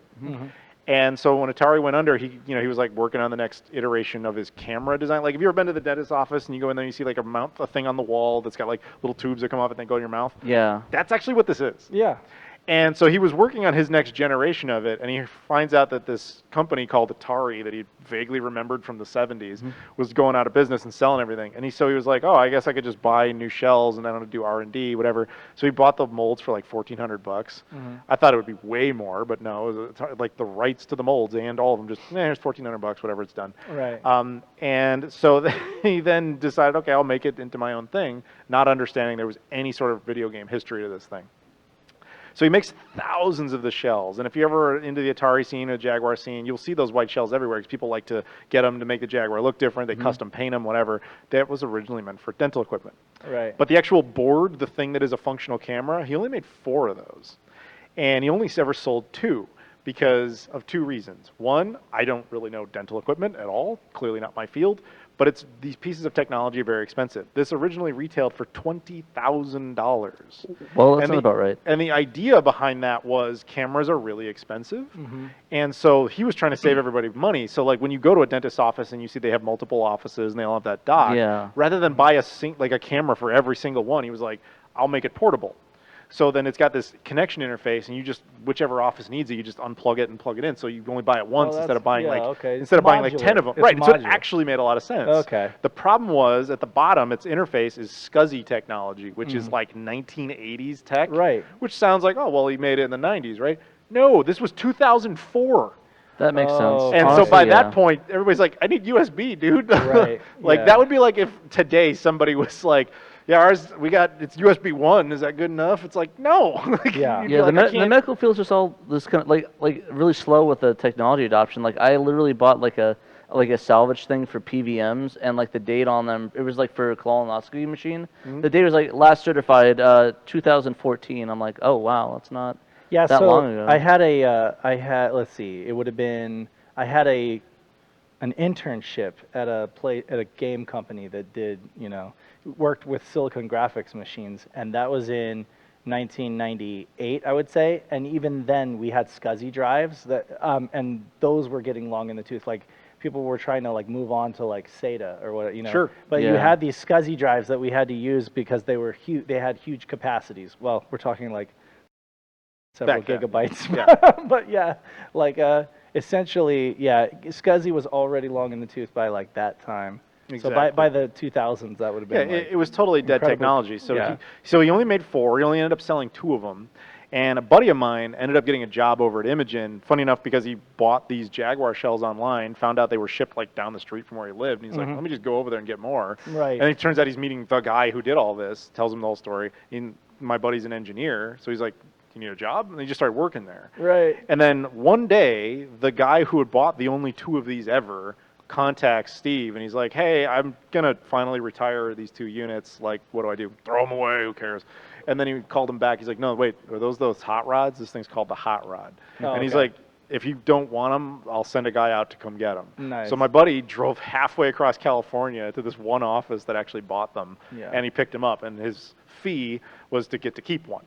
And so when Atari went under, he was like working on the next iteration of his camera design. Like, have you ever been to the dentist's office and you go in there and you see like a thing on the wall that's got like little tubes that come off and then go in your mouth? Yeah. That's actually what this is. Yeah. And so he was working on his next generation of it, and he finds out that this company called Atari that he vaguely remembered from the 70s was going out of business and selling everything. And he was like, oh, I guess I could just buy new shells and I don't have to do R&D, whatever. So he bought the molds for like $1,400. I thought it would be way more, but no, it was like the rights to the molds and all of them just, here's $1,400, whatever, it's done. Right. And so he then decided, okay, I'll make it into my own thing, not understanding there was any sort of video game history to this thing. So he makes thousands of the shells, and if you're ever into the Atari scene or Jaguar scene, you'll see those white shells everywhere because people like to get them to make the Jaguar look different. They custom paint them, whatever. That was originally meant for dental equipment. Right. But the actual board, the thing that is a functional camera, he only made 4 of those. And he only ever sold 2 because of 2 reasons. One, I don't really know dental equipment at all, clearly not my field, but these pieces of technology are very expensive. This originally retailed for $20,000. Well, that's not about right. And the idea behind that was cameras are really expensive. And so he was trying to save everybody money. So like when you go to a dentist's office and you see they have multiple offices and they all have that dock, Yeah. rather than buy a camera for every single one, he was like, I'll make it portable. So then it's got this connection interface, and you just, whichever office needs it, you just unplug it and plug it in. So you only buy it once instead of buying instead of buying like 10 of them. It's Right. So it modular. actually made a lot of sense. Okay. The problem was at the bottom, its interface is SCSI technology, which is like 1980s tech. Right. Which sounds like, oh, well, he made it in the 90s, right? No, this was 2004. That makes sense. Oh, And Honestly, so by yeah. that point, everybody's like, I need USB, dude. Right, Like yeah. that would be like if today somebody was like, yeah, it's USB 1. Is that good enough? It's like, no. Like, Yeah. you'd be Yeah, like, I the can't- medical field's just all this kind of like really slow with the technology adoption. Like I literally bought like a like a salvage thing for PVMs, and like the date on them, it was like for a colonoscopy machine. Mm-hmm. The date was like last certified 2014. I'm like, oh wow, that's not Yeah, that so long ago. let's see, it would have been, I had an internship at a game company that did, worked with silicon graphics machines, and that was in 1998, I would say. And even then, we had SCSI drives and those were getting long in the tooth. Like people were trying to like move on to like SATA or what, Sure. But you Yeah. had these SCSI drives that we had to use because they were huge. They had huge capacities. Well, we're talking like several Back then. gigabytes. Yeah. But yeah, like essentially, yeah, SCSI was already long in the tooth by like that time. So by Exactly. the 2000s, that would have Yeah, been like, it was totally dead incredibly- technology. So yeah. he only made 4. He only ended up selling 2 of them. And a buddy of mine ended up getting a job over at Imogen. Funny enough, because he bought these Jaguar shells online, found out they were shipped like down the street from where he lived, and he's like, "Let me just go over there and get more." Right. And it turns out he's meeting the guy who did all this. Tells him the whole story. And my buddy's an engineer, so he's like, "You need a job?" And he just started working there. Right. And then one day, the guy who had bought the only 2 of these ever contacts Steve, and he's like, "Hey, I'm gonna finally retire these 2 units. Like, what do I do? Throw them away? Who cares?" And then he called him back. He's like, "No, wait, are those hot rods? This thing's called the hot rod." Oh, and he's okay. like, "If you don't want them, I'll send a guy out to come get them." Nice. So my buddy drove halfway across California to this one office that actually bought them, Yeah. and he picked them up. And his fee was to get to keep one.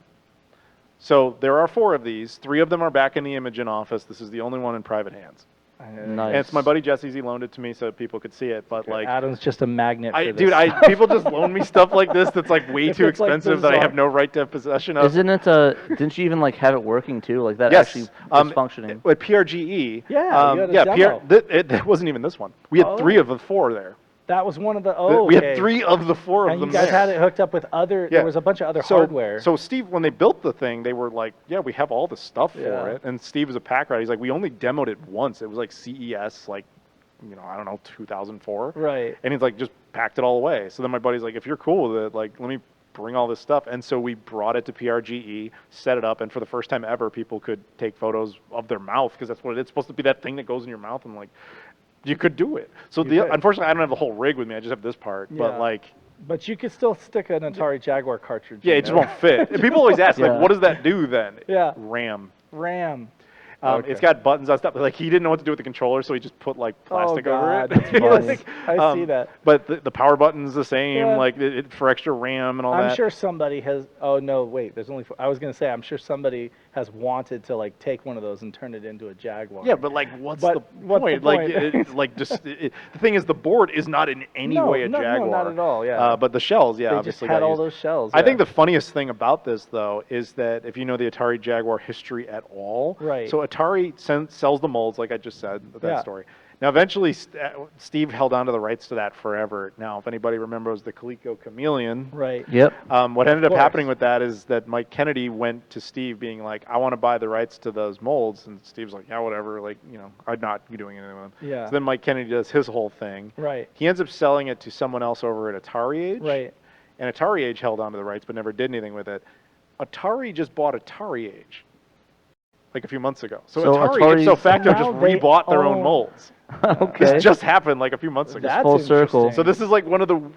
So there are 4 of these. 3 of them are back in the Imogen office. This is the only one in private hands. Nice. And it's my buddy Jesse's. He loaned it to me so people could see it. But like, Adam's just a magnet for this. dude, people just loan me stuff like this that's like way If too it's, like, expensive that I have bizarre. no right to have possession of. Isn't it? Didn't you even like have it working too? Like that Yes, actually was functioning. At PRGE. Yeah, you had a yeah, demo. That wasn't even this one. We had Oh. 3 of the 4 there. That was one of the, We okay. had 3 of the 4 of And them you guys there. had it hooked up with other, Yeah. there was a bunch of other So- hardware. So Steve, when they built the thing, they were like, "Yeah, we have all the stuff Yeah. for it." And Steve is a pack rat. He's like, "We only demoed it once. It was like CES, like, I don't know, 2004." Right. And he's like, "Just packed it all away." So then my buddy's like, "If you're cool with it, like, let me bring all this stuff." And so we brought it to PRGE, set it up, and for the first time ever, people could take photos of their mouth because that's what it's supposed to be, that thing that goes in your mouth, and like, you could do it. So You could. unfortunately, I don't have the whole rig with me. I just have this part. Yeah. But like, But you could still stick an Atari Jaguar cartridge yeah, in it just there. won't fit. And people always ask, Yeah. like, what does that do then? Yeah. RAM. RAM. It's got buttons on stuff. Like, he didn't know what to do with the controller, so he just put like plastic over God, it. that's funny. I see that. But the power button's the same, Yeah. like for extra RAM and all that. I'm sure somebody has, oh no, wait, there's only 4. I was going to say, I'm sure somebody has wanted to like take one of those and turn it into a Jaguar. Yeah, but like, what's But the what's the point? Like, point? the thing is, the board is not in any No, way a no, no, Jaguar. not at all, yeah. But the shells, yeah, They just obviously had got all used. those shells. I think yeah. the funniest thing about this, though, is that if you know the Atari Jaguar history at all, Right. so Atari sells the molds, like I just said, that Yeah. story. Now, eventually, Steve held on to the rights to that forever. Now, if anybody remembers the Coleco Chameleon, Right. Yep. what ended up course. happening with that is that Mike Kennedy went to Steve being like, "I want to buy the rights to those molds," and Steve's like, "Yeah, whatever, like, I'd not be doing anything with them." Yeah. So then Mike Kennedy does his whole thing. Right. He ends up selling it to someone else over at Atari Age. Right. And Atari Age held onto the rights but never did anything with it. Atari just bought Atari Age like a few months ago. So Atari Atari- ipso facto So just now they rebought their own own- molds. Okay. This just happened like a few months ago. That's full circle. interesting. So this is like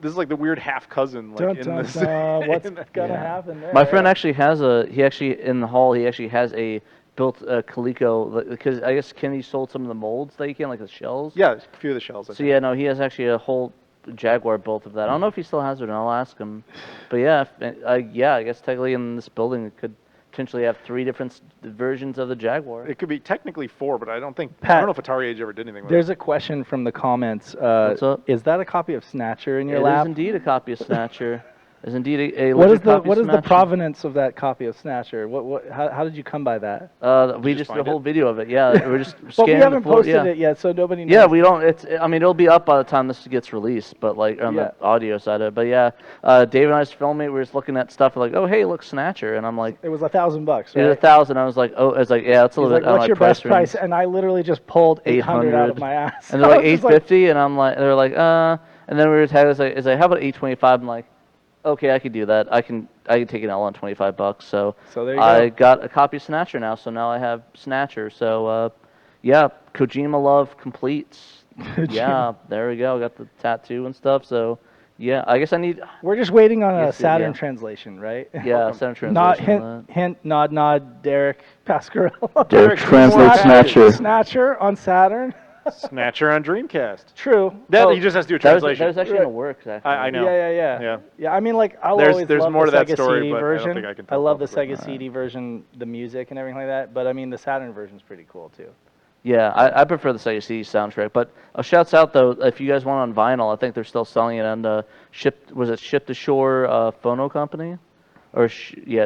this is like the weird half cousin like Dun, in dun, this. dun. What's in- gonna Yeah. happen there? My friend actually has in the hall, he actually has a built Coleco, because I guess Kenny sold some of the molds that you can, like the shells. Yeah, a few of the shells. I So think. yeah, no, he has actually a whole Jaguar built of that. I don't know if he still has it, and I'll ask him. But yeah, I guess technically in this building it could potentially have 3 different versions of the Jaguar. It could be technically 4, but I don't Pat, know if Atari Age ever did anything with There's it. a question from the comments. What's up? Is that a copy of Snatcher in your It lap? is indeed a copy of Snatcher. Is indeed a What legit is the copy what of is the Snatcher. provenance of that copy of Snatcher? How did you come by that? We you just just did a find whole it? video of it. Yeah, we're just But we scanning the haven't floor. posted Yeah. it yet, so nobody knows. Yeah, we don't. I mean, it'll be up by the time this gets released, but like on Yeah. the audio side of it. But yeah, Dave and I was filming. We were just looking at stuff like, oh hey, look, Snatcher, and I'm like, It was $1,000, right? it was 1,000. I was like, oh, it's like yeah, that's a He's little like, bit. on what's my your best range. price? And I literally just pulled 800 out of 800. my ass. And they're like I was just 850, and I'm like, they're like, and then we were tagged. It's like, how about 825? I'm like, okay, I could do that. I can take an L on $25. So So there you I go. got a copy of Snatcher now. So now I have Snatcher. So yeah, Kojima love completes. Yeah, there we go. Got the tattoo and stuff. So, yeah, I guess I need. We're just waiting on a Yes, Saturn yeah. translation, right? Yeah, Saturn translation. Not on hint, that. hint, nod, nod, Derek Pascarella. Derek translate Snatcher. Snatcher on Saturn. Snatcher on Dreamcast. True. That Oh, he just has to do a That was, translation. that was actually in the works, actually. I know. Yeah. Yeah. I mean, like, I'll There's- always there's love more the to that Sega story, CD but I don't version. think I can I talk love the about it. Sega CD version, the music and everything like that. But I mean, the Saturn version's pretty cool too. Yeah, I prefer the Sega CD soundtrack. But shouts out though, if you guys want on vinyl, I think they're still selling it on Ship to Shore Phono Company, or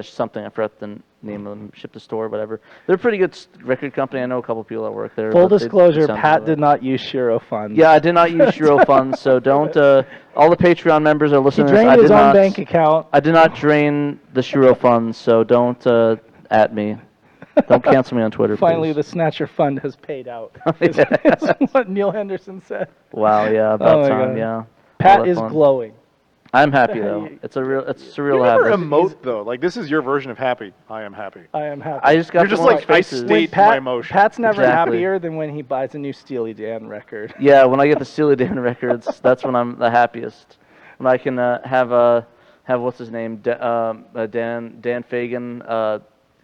something. I forgot the name of them. Ship to Store, whatever. They're a pretty good record company. I know a couple people that work there. Full but they disclosure: sound Pat really did not use Shiro funds. Yeah, I did not use Shiro funds, so don't. All the Patreon members are he listening to this. drained I his did own not. bank account. I did not drain the Shiro funds, so don't at me. Don't cancel me on Twitter, Finally, please. the Snatcher Fund has paid out. Yeah. Is what Neil Henderson said. Wow, yeah, Oh about my time, God. yeah. Pat All that is fun. glowing. I'm happy though. It's surreal You to have never this. emote though. Like this is your version of happy. I am happy. I am happy. I just got You're the just one like, with I faces. state my emotion. Pat's never Exactly. happier than when he buys a new Steely Dan record. Yeah, when I get the Steely Dan records, that's when I'm the happiest. When I can have what's his name, Dan Fagan,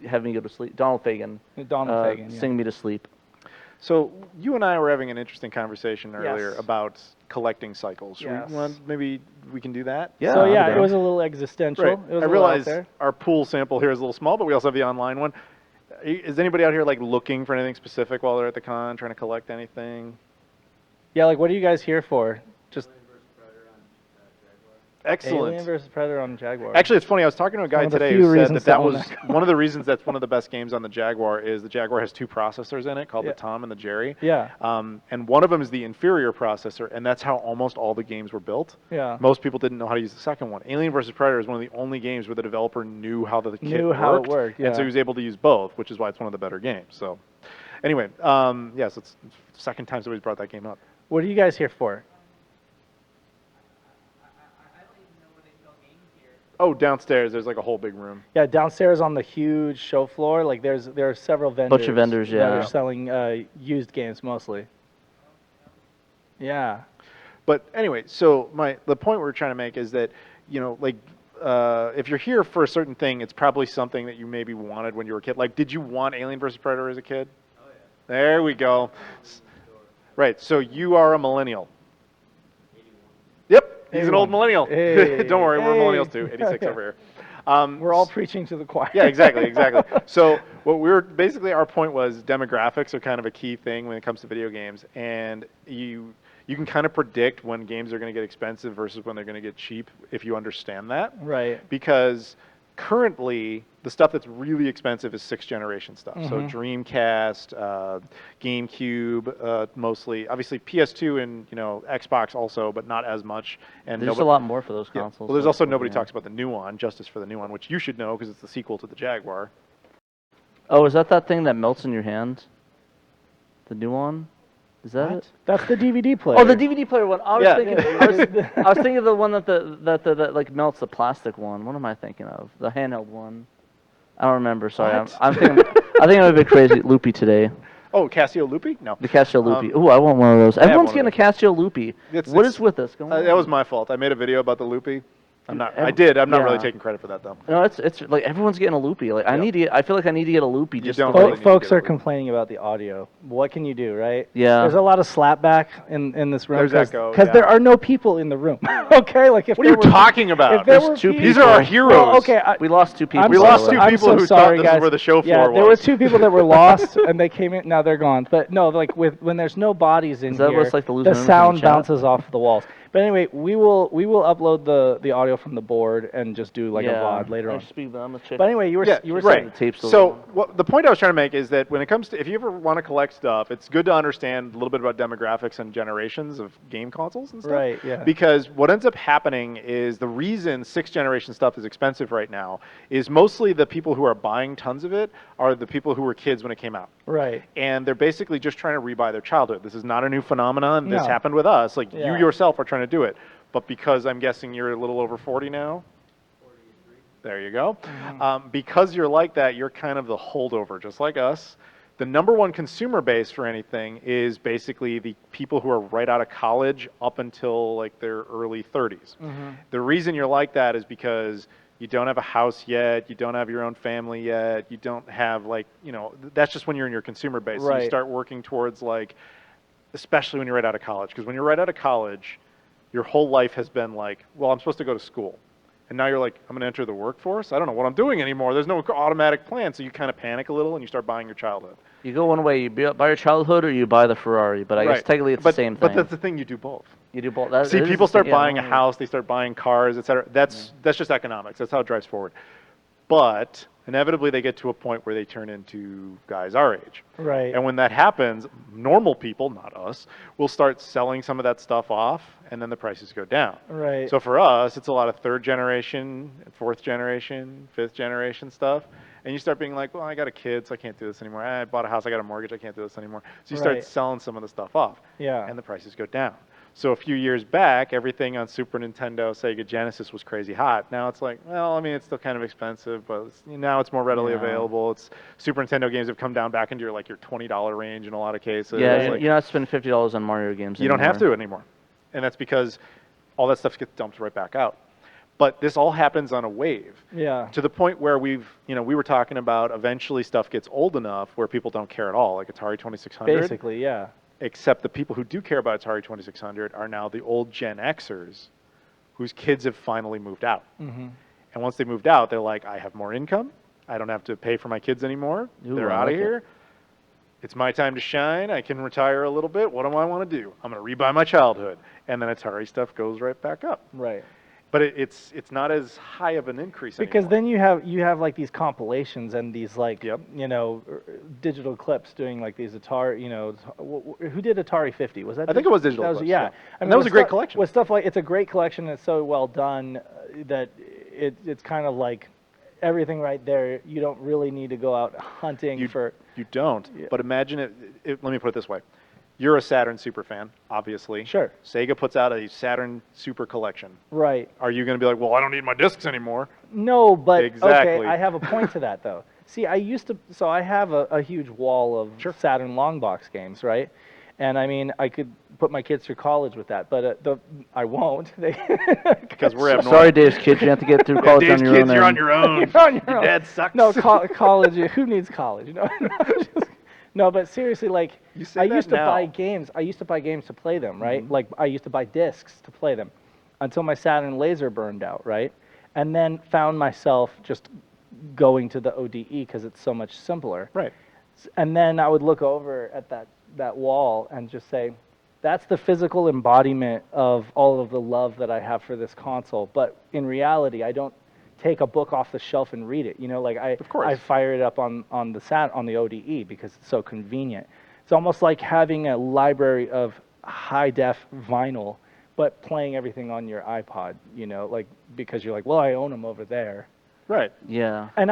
have me go to sleep. Donald Fagan. Donald Fagan, yeah. Sing me to sleep. So you and I were having an interesting conversation earlier Yes. about collecting cycles. Yes. Maybe we can do that? Yeah. So I'll yeah, be it down. was a little existential. Right. It was I a little realize out there. our pool sample here is a little small, but we also have the online one. Is anybody out here like looking for anything specific while they're at the con, trying to collect anything? Yeah, like what are you guys here for? Just Excellent. Alien versus Predator on Jaguar. Actually, it's funny. I was talking to a guy One of the today few who said reasons that to own was that. one of the reasons that's one of the best games on the Jaguar is the Jaguar has two processors in it called Yeah. the Tom and the Jerry. Yeah. And one of them is the inferior processor, and that's how almost all the games were built. Yeah. Most people didn't know how to use the second one. Alien vs. Predator is one of the only games where the developer knew how the kit Knew how it worked, and so yeah. he was able to use both, which is why it's one of the better games. So, anyway, yes, it's the second time somebody's brought that game up. What are you guys here for? Oh, downstairs, there's like a whole big room. Yeah, downstairs on the huge show floor, like there are several vendors. Bunch of vendors, that yeah. are selling used games mostly. Yeah. But anyway, so the point we're trying to make is that, like, if you're here for a certain thing, it's probably something that you maybe wanted when you were a kid. Like, did you want Alien vs. Predator as a kid? Oh, yeah. There we go. Right, so you are a millennial. 81. Yep, he's an 81. old millennial. Hey, Don't worry, we're hey. millennials too. 86 over here. We're all preaching to the choir. Yeah, exactly. So basically our point was demographics are kind of a key thing when it comes to video games, and you can kind of predict when games are going to get expensive versus when they're going to get cheap if you understand that. Right. Because currently the stuff that's really expensive is 6th generation stuff. So Dreamcast, GameCube, mostly. Obviously PS2 and Xbox also, but not as much. And There's a lot more for those yeah. consoles. Well, there's so also it's nobody yeah. talks about the new one, Justice for the New One, which you should know because it's the sequel to the Jaguar. Oh, is that thing that melts in your hand? The new one? Is that What? it? That's the DVD player. Oh, the DVD player one. I was Yeah. thinking. I was thinking of the one that like melts the plastic one. What am I thinking of? The handheld one. I don't remember. Sorry, What? I'm thinking. I think I'm a bit crazy, loopy today. Oh, Casio Loopy? No. The Casio Loopy. Ooh, I want one of those. have Everyone's one of getting a Casio Loopy. It's- What it's- is with this? Going on? That was my fault. I made a video about the Loopy. I'm not Ev- really yeah. taking credit for that though. No, it's like everyone's getting a Loopy. Like I Yeah. need to. I feel like I need to get a Loopy just don't to really like. need to Folks get are a loop. complaining about the audio. What can you do, right? Yeah. There's a lot of slapback in this room There's echo, because yeah. there are no people in the room. Okay, like if What are you there were- talking about? If there There's were two people, These are our heroes. Well, okay, We lost two people. I'm We so lost so- two I'm people so who sorry, thought this is guys. where the show Yeah, floor there were was. two people that were lost and they came in. Now they're gone. But no, like when there's no bodies in Is that here, what's like the losing the members in sound the chat? bounces off the walls. But anyway, we will upload the audio from the board and just do like a VOD later on. I'm gonna check. But anyway, you were Yeah, saying right. the tapes So the point I was trying to make is that when it comes to if you ever want to collect stuff, it's good to understand a little bit about demographics and generations of game consoles and stuff. Right, yeah. Because what ends up happening is the reason 6th generation stuff is expensive right now is mostly the people who are buying tons of it are the people who were kids when it came out. Right. And they're basically just trying to rebuy their childhood. This is not a new phenomenon. This No. happened with us. Like Yeah. you yourself are trying to do it. But because I'm guessing you're a little over 40 now. There you go. Mm-hmm. Because you're like that, you're kind of the holdover, just like us. The number one consumer base for anything is basically the people who are right out of college up until like their early 30s. The reason you're like that is because you don't have a house yet, you don't have your own family yet, you don't have like, you know, that's just when you're in your consumer base. So you Right. start working towards like, especially when you're right out of college, because when you're right out of college, your whole life has been like, well, I'm supposed to go to school. And now you're like, I'm going to enter the workforce? I don't know what I'm doing anymore. There's no automatic plan. So you kind of panic a little and you start buying your childhood. You go one way, you buy your childhood or you buy the Ferrari, but I guess technically it's but, the same But thing. that's the thing, you do both. You do both. That See, is people the thing, start buying a yeah. house, they start buying cars, etc. That's just economics. That's how it drives forward. But inevitably they get to a point where they turn into guys our age. Right. And when that happens, normal people, not us, will start selling some of that stuff off, and then the prices go down. Right. So for us, it's a lot of third generation, fourth generation, fifth generation stuff. And you start being like, well, I got a kid, so I can't do this anymore. I bought a house, I got a mortgage, I can't do this anymore. So you start Right. selling some of the stuff off. Yeah. And the prices go down. So a few years back, everything on Super Nintendo, Sega Genesis was crazy hot. Now it's like, well, I mean, it's still kind of expensive, but now it's more readily Yeah. available. It's Super Nintendo games have come down back into your like your $20 range in a lot of cases. Yeah, It's like, you're not spending $50 on Mario games you don't have anymore. to anymore. And that's because all that stuff gets dumped right back out. But this all happens on a wave. Yeah. To the point where we were talking about eventually stuff gets old enough where people don't care at all, like Atari 2600. Basically, yeah. Except the people who do care about Atari 2600 are now the old Gen Xers whose kids have finally moved out. Mm-hmm. And once they moved out, they're like, I have more income. I don't have to pay for my kids anymore. Ooh, They're I out of like it. here. It's my time to shine. I can retire a little bit. What do I want to do? I'm going to rebuy my childhood. And then Atari stuff goes right back up. Right. But it's not as high of an increase Because anymore. then you have like these compilations and these like Yep. digital clips doing like these Atari, who did Atari 50? Was that? I think it was digital That was, clips, yeah. yeah. I And that was with a great stuff- collection. With stuff like it's a great collection. It's so well done that it's kind of like everything right there. You don't really need to go out hunting You for. don't. Yeah. But imagine it. Let me put it this way. You're a Saturn Super fan, obviously. Sure. Sega puts out a Saturn Super collection. Right. Are you going to be like, well, I don't need my discs anymore? No, but Exactly. okay, I have a point to that though. See, I have a huge wall of Sure. Saturn long box games, right? And I mean, I could put my kids through college with that, but I won't. Because we're abnormal. Sorry, Dave's kids, you have to get through college Dave's on your kids, own. you're on end. your own. You're on your Your own. dad sucks. No, college. Who needs college? No, but seriously, like You say I that used to now. buy games. I used to buy games to play them, right? Like I used to buy discs to play them, until my Saturn laser burned out, right? And then found myself just going to the ODE because it's so much simpler. Right. And then I would look over at that wall and just say, that's the physical embodiment of all of the love that I have for this console. But in reality, I don't take a book off the shelf and read it. Like Of course. I fire it up on the ODE because it's so convenient. It's almost like having a library of high def vinyl, but playing everything on your iPod. Like because you're like, well, I own them over there. Right. Yeah. And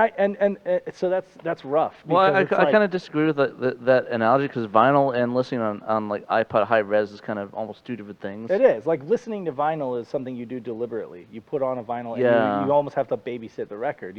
so that's rough. Well, because it's I like- kind of disagree with that analogy because vinyl and listening on like iPod high res is kind of almost two different things. It is. Like listening to vinyl is something you do deliberately. You put on a vinyl Yeah. and you almost have to babysit the record,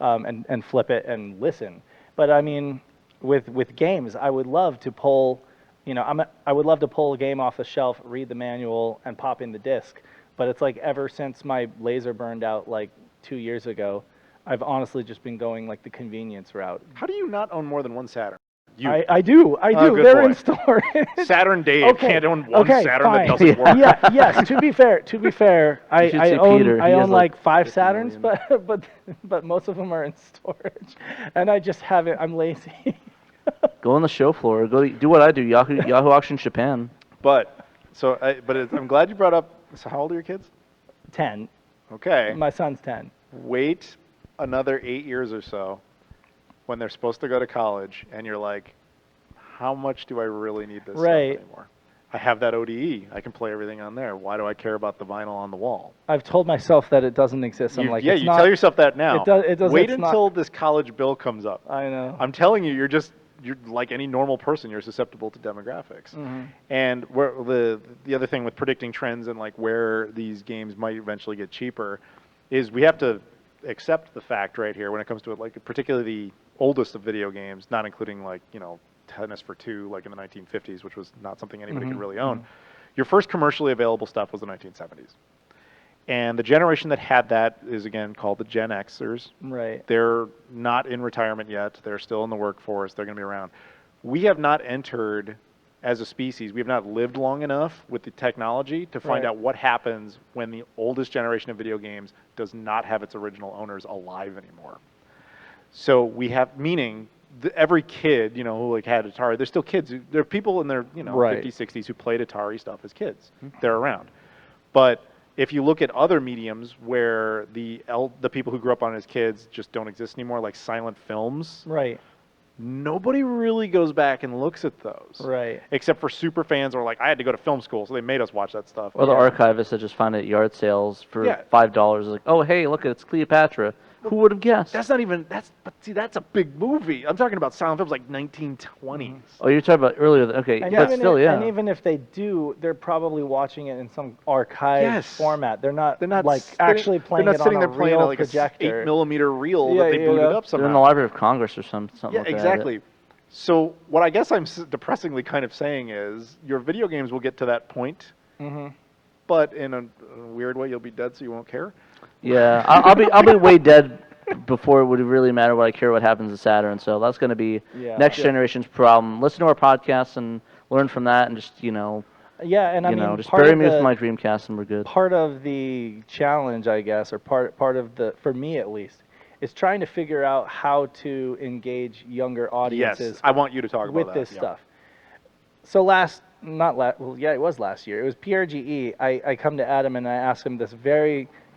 and flip it and listen. But I mean, with games, I would love to pull, I would love to pull a game off the shelf, read the manual, and pop in the disc. But it's like ever since my laser burned out like 2 years ago, I've honestly just been going like the convenience route. How do you not own more than one Saturn? You. I do. Oh, good They're boy. in storage. Saturn Dave Okay, can't own one okay, Saturn fine. that doesn't work. Yeah, yes. To be fair, I should see own Peter. I He has, own like, like 5 50 Saturns, million. but most of them are in storage, and I just haven't. I'm lazy. Go on the show floor. Do what I do. Yahoo Auction Japan. But I'm glad you brought up. So how old are your kids? 10. Okay. My son's 10. Wait another 8 years or so when they're supposed to go to college, and you're like, how much do I really need this Right. stuff anymore? I have that ODE. I can play everything on there. Why do I care about the vinyl on the wall? I've told myself that it doesn't exist. I'm You- like, yeah, it's you not, tell yourself that now. It does. Wait it's not- until this college bill comes up. I know. I'm telling you, you're like any normal person. You're susceptible to demographics. Mm-hmm. And where the other thing with predicting trends and like where these games might eventually get cheaper is we have to accept the fact right here when it comes to it, like particularly oldest of video games, not including like, Tennis for Two, like in the 1950s, which was not something anybody could really own. Your first commercially available stuff was the 1970s. And the generation that had that is, again, called the Gen Xers. Right. They're not in retirement yet. They're still in the workforce. They're going to be around. We have not entered, as a species, we have not lived long enough with the technology to find out what happens when the oldest generation of video games does not have its original owners alive anymore. So we have, meaning every kid, who like had Atari, there's still kids. There are people in their, 50s, 60s who played Atari stuff as kids. They're around. But if you look at other mediums where the people who grew up on it as kids just don't exist anymore, like silent films, Right. nobody really goes back and looks at those. Right. Except for super fans or like, I had to go to film school, so they made us watch that stuff. Or the archivists that just find it at yard sales for $5. Like, oh, hey, look, it's Cleopatra. Who would have guessed? That's not even, that's a big movie. I'm talking about silent films like 1920s. Oh, you're talking about earlier. Okay, And but still, And even if they do, they're probably watching it in some archived format. They're not like actually playing it on a real projector. 8mm reel that they booted up somehow. They're in the Library of Congress or something like that. Exactly. So what I guess I'm depressingly kind of saying is your video games will get to that point, but in a weird way, you'll be dead, so you won't care. Yeah, I'll be way dead before it would really matter what I care what happens to Saturn. So that's going to be next generation's problem. Listen to our podcasts and learn from that, and just Yeah, and I mean, just bury me with my Dreamcast, and we're good. Part of the challenge, I guess, or part of the, for me at least, is trying to figure out how to engage younger audiences. Yes, I want you to talk with about that. This stuff. So it was last year. It was PRGE. I come to Adam and I ask him this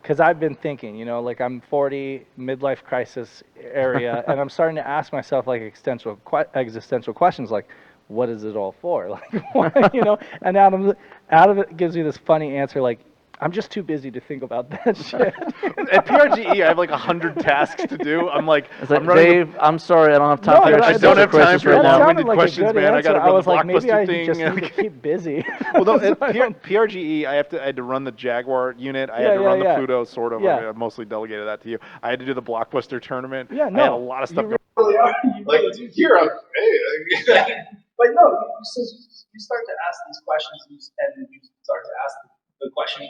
because I've been thinking, like I'm 40, midlife crisis area, and I'm starting to ask myself like existential questions like, what is it all for? Like, why, And Adam gives me this funny answer like, I'm just too busy to think about that shit. At PRGE, I have like 100 tasks to do. I'm like, Dave, I'm sorry, I don't have time for your I don't have time for right now. long-winded questions, man. I got to run the Blockbuster maybe I thing. just need to keep busy. Well, no, at PRGE, I had to run the Jaguar unit. I had to run the Pluto, sort of. I mostly delegated that to you. I had to do the Blockbuster tournament. Yeah, no. I had a lot of stuff. You really are. Like, here, hey. But no, you start to ask these questions, and you start to ask the question,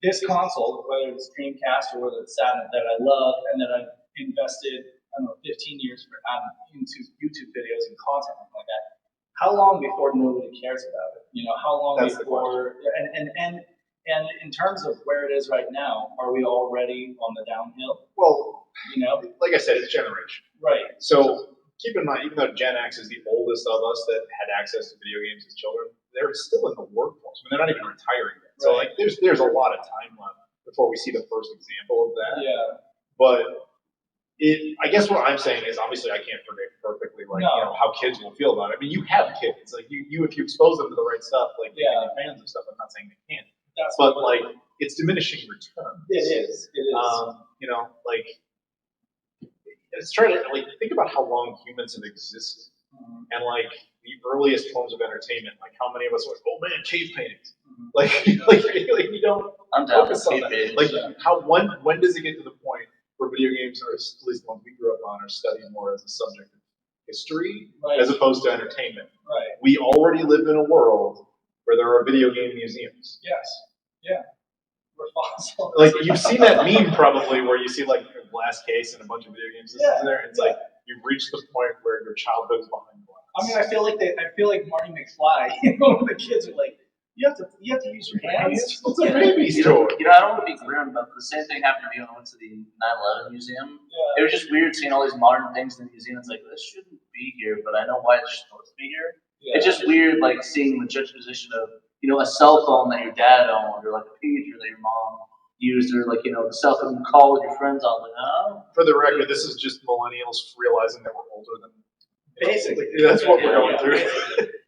this console, whether it's Dreamcast or whether it's Saturn, that I love and that I've invested, 15 years into YouTube videos and content like that. How long before nobody cares about it? How long before? And in terms of where it is right now, are we already on the downhill? Well, like I said, it's generation. Right. So keep in mind, even though Gen X is the oldest of us that had access to video games as children, they're still in the workforce. They're not even retiring yet. So like, there's a lot of time left before we see the first example of that. Yeah. But I guess what I'm saying is, obviously, I can't predict perfectly how kids will feel about it. I mean, you have kids. Like you if you expose them to the right stuff, like they can be fans of stuff. I'm not saying they can't. But like, it's diminishing returns. It is. It's trying to think about how long humans have existed, and like the earliest forms of entertainment. Like how many of us are like, oh man, cave paintings. Like you don't focus on that. Like when does it get to the point where video games, or at least the ones we grew up on, are studied more as a subject of history as opposed to entertainment? Right. We already live in a world where there are video game museums. Yes. Yeah. We're fossil. Like you've seen that meme probably where you see like a glass case and a bunch of video games in there. It's like you've reached the point where your childhood is behind glass. I mean, I feel like Marty McFly. The kids are like, you have to use your hands. It's a baby store. I don't want to be grim, but the same thing happened to me when I went to the 9/11 museum. Yeah. It was just weird seeing all these modern things in the museum. It's like, this shouldn't be here, but I know why it's supposed to be here. Yeah. It's just weird, like seeing the juxtaposition of a cell phone that your dad owned, or like a pager that your mom used, or like the cell phone you call with your friends on. Like, oh. For the record, this is just millennials realizing that we're older than. Basically, that's what we're going through.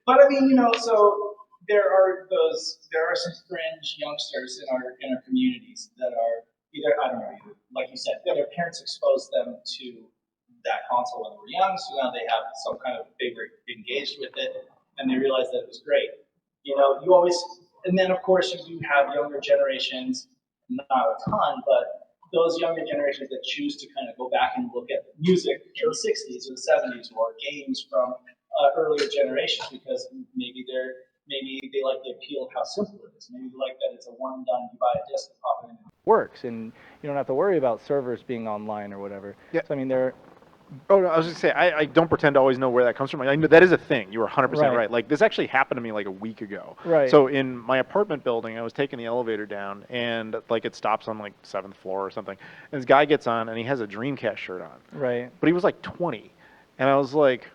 But I mean, so there are some fringe youngsters in our communities that are either like you said, their parents exposed them to that console when they were young, so now they have some kind of bigger engaged with it, and they realize that it was great. You always, and then of course you do have younger generations, not a ton, but those younger generations that choose to kind of go back and look at music from the 60s or the 70s or games from earlier generations because maybe they like the appeal of how simple it is. Maybe they like that it's a one and done. You buy a disc and pop it in. Works, and you don't have to worry about servers being online or whatever. Yeah. So I mean, they're Oh, no, I was just saying, I don't pretend to always know where that comes from. I know that is a thing. You were 100% Right. right. Like, this actually happened to me like a week ago. Right. So in my apartment building, I was taking the elevator down, and like it stops on like 7th floor or something. And this guy gets on, and he has a Dreamcast shirt on. right. But he was like 20. And I was like,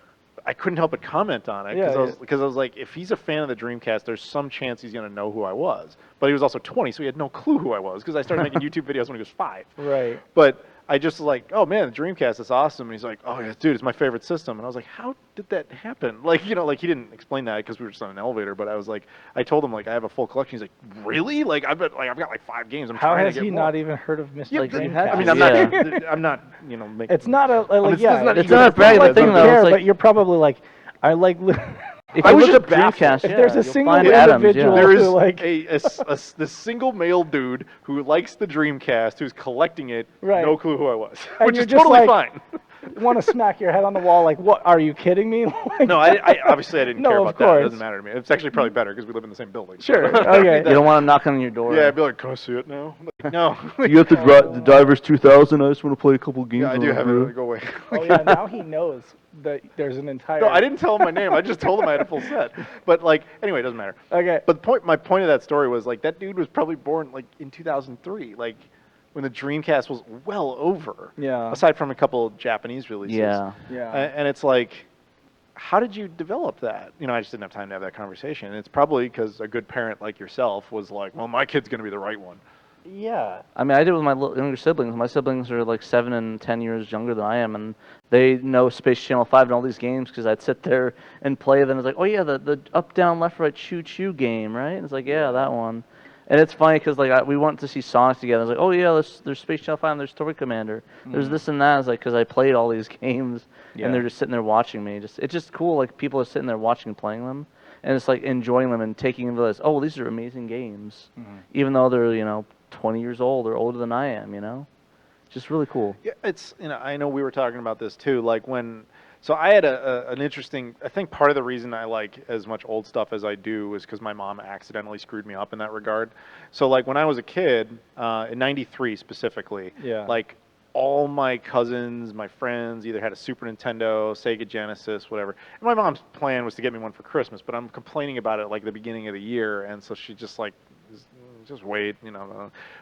I couldn't help but comment on it Yeah, because I was like, if he's a fan of the Dreamcast, there's some chance he's going to know who I was. But he was also 20, so he had no clue who I was because I started making YouTube videos when he was 5. Right. But I just was like, oh man, the Dreamcast is awesome. And he's like, oh yeah, dude, it's my favorite system. And I was like, how did that happen? Like, you know, like he didn't explain that because we were just on an elevator. But I was like, I told him like I have a full collection. He's like, really? Like I've got like 5 games. I'm How trying has to get he more. not even heard of Mr. Like, Dreamcast? you had I mean, to. I'm not, I'm not, you know, making. It's not a like, it's yeah. not It's even not a brag like thing you though. care, It's like, but you're probably like, I like. if I you was look up just baffled. Dreamcast, If yeah, there's a you'll single find Adams, individual- yeah. There is like- this single male dude who likes the Dreamcast, who's collecting it. Right. No clue who I was, And which you're is just totally like- fine. Want to smack your head on the wall? Like, what? Are you kidding me? Like, No, I obviously I didn't No, care of about that. It course. doesn't matter to me. It's actually probably better because we live in the same building. Sure. Okay. You don't want to knock on your door. Yeah, I'd be like, can I see it now? Like, no. You have to drive the Divers 2000. I just want to play a couple games. Yeah, I do have it. Like, go away. Oh yeah. Now he knows that there's an entire. No, I didn't tell him my name. I just told him I had a full set. But like, anyway, it doesn't matter. Okay. But my point of that story was like that dude was probably born like in 2003, like when the Dreamcast was well over. Yeah. Aside from a couple of Japanese releases. Yeah. Yeah. And it's like, how did you develop that? You know, I just didn't have time to have that conversation. And it's probably because a good parent like yourself was like, well, my kid's going to be the right one. Yeah. I mean, I did with my younger siblings. My siblings are like 7 and 10 years younger than I am, and they know Space Channel 5 and all these games because I'd sit there and play them. It's like, oh yeah, the up, down, left, right, choo choo game, right? And it's like, yeah, that one. And it's funny because like we went to see Sonic together. I was like, oh yeah, there's Space Channel 5, and there's Story Commander. There's this and that. It's like because I played all these games, Yeah. and they're just sitting there watching me. It's just cool. Like people are sitting there watching and playing them, and it's like enjoying them and taking them as, oh, these are amazing games, even though they're 20 years old or older than I am. It's just really cool. Yeah, it's, I know we were talking about this too. Like so I had an interesting, I think part of the reason I like as much old stuff as I do is because my mom accidentally screwed me up in that regard. So like when I was a kid, in 93 specifically, Yeah. like all my cousins, my friends either had a Super Nintendo, Sega Genesis, whatever. And my mom's plan was to get me one for Christmas, but I'm complaining about it like the beginning of the year. And so she just like, just wait,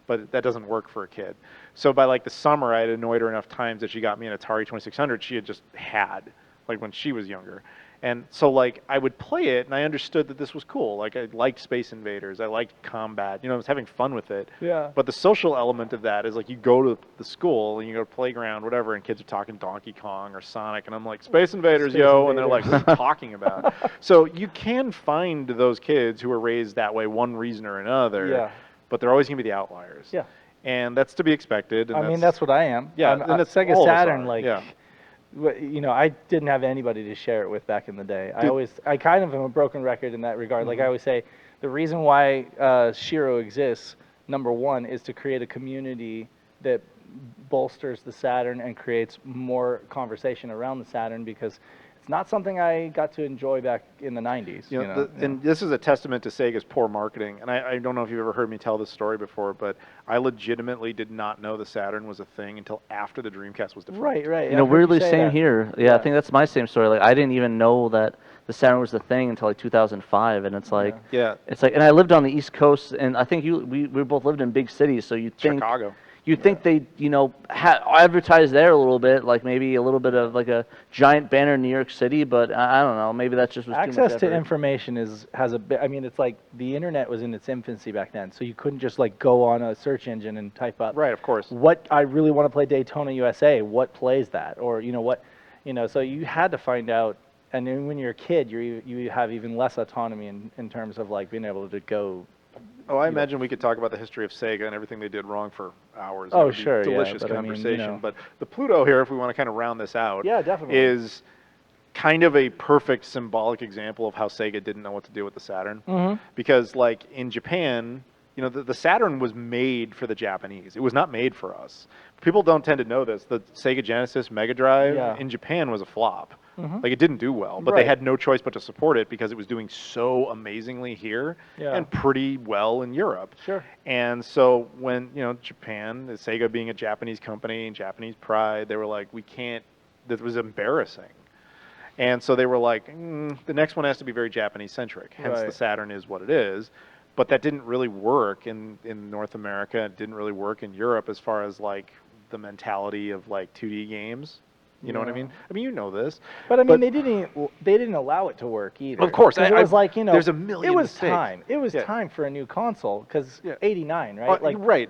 but that doesn't work for a kid. So by like the summer, I had annoyed her enough times that she got me an Atari 2600 she had just had, like when she was younger. And so like I would play it and I understood that this was cool. Like I liked Space Invaders, I liked combat, I was having fun with it. Yeah. But the social element of that is like you go to the school and you go to playground, whatever, and kids are talking Donkey Kong or Sonic, and I'm like, Space Invaders, Space yo, and they're like, Invaders. what are you talking about? So you can find those kids who are raised that way, one reason or another, Yeah. but they're always going to be the outliers. Yeah. And that's to be expected. And I mean, that's what I am. Yeah, I'm, and that's Sega all of us Saturn, are, like, yeah. I didn't have anybody to share it with back in the day. I kind of am a broken record in that regard. Like I always say, the reason why Shiro exists, number one, is to create a community that bolsters the Saturn and creates more conversation around the Saturn because it's not something I got to enjoy back in the 90s. And this is a testament to Sega's poor marketing. And I don't know if you've ever heard me tell this story before, but I legitimately did not know the Saturn was a thing until after the Dreamcast was defunct. Right. I've heard you Weirdly, say same that. here. Yeah, I think that's my same story. Like I didn't even know that the Saturn was the thing until like 2005, and it's like, Yeah. it's like, and I lived on the East Coast, and I think we both lived in big cities, so you think Chicago. you think they advertise there a little bit, like maybe a little bit of like a giant banner in New York City, but I don't know, maybe that's just was too much Access to effort. information has a bit. I mean, it's like the internet was in its infancy back then, so you couldn't just like go on a search engine and type up. Right, of course. What I really want to play Daytona USA. What plays that? Or so you had to find out. And then when you're a kid, you have even less autonomy in terms of like being able to go. Oh, I imagine we could talk about the history of Sega and everything they did wrong for hours. Oh, It would be sure, yeah, delicious but I mean, conversation. But the Pluto here, if we want to kind of round this out, Yeah, definitely. is kind of a perfect symbolic example of how Sega didn't know what to do with the Saturn. Because like in Japan, you know, the Saturn was made for the Japanese. It was not made for us. People don't tend to know this. The Sega Genesis Mega Drive Yeah. in Japan was a flop. Mhm. Like, it didn't do well, but they Right. had no choice but to support it because it was doing so amazingly here Yeah. and pretty well in Europe. Sure. And so when, you know, Japan, Sega being a Japanese company and Japanese pride, they were like, we can't, that was embarrassing. And so they were like, the next one has to be very Japanese centric. Hence the Right. Saturn is what it is. But that didn't really work in North America. It didn't really work in Europe as far as like the mentality of like 2D games. You know what I Yeah. mean? I mean, you know this. But I mean, they didn't allow it to work either. Of course, 'Cause it was like, you know, there's a million it was mistakes. time. It was Yeah. time for a new console because Yeah. 89, right? Like right.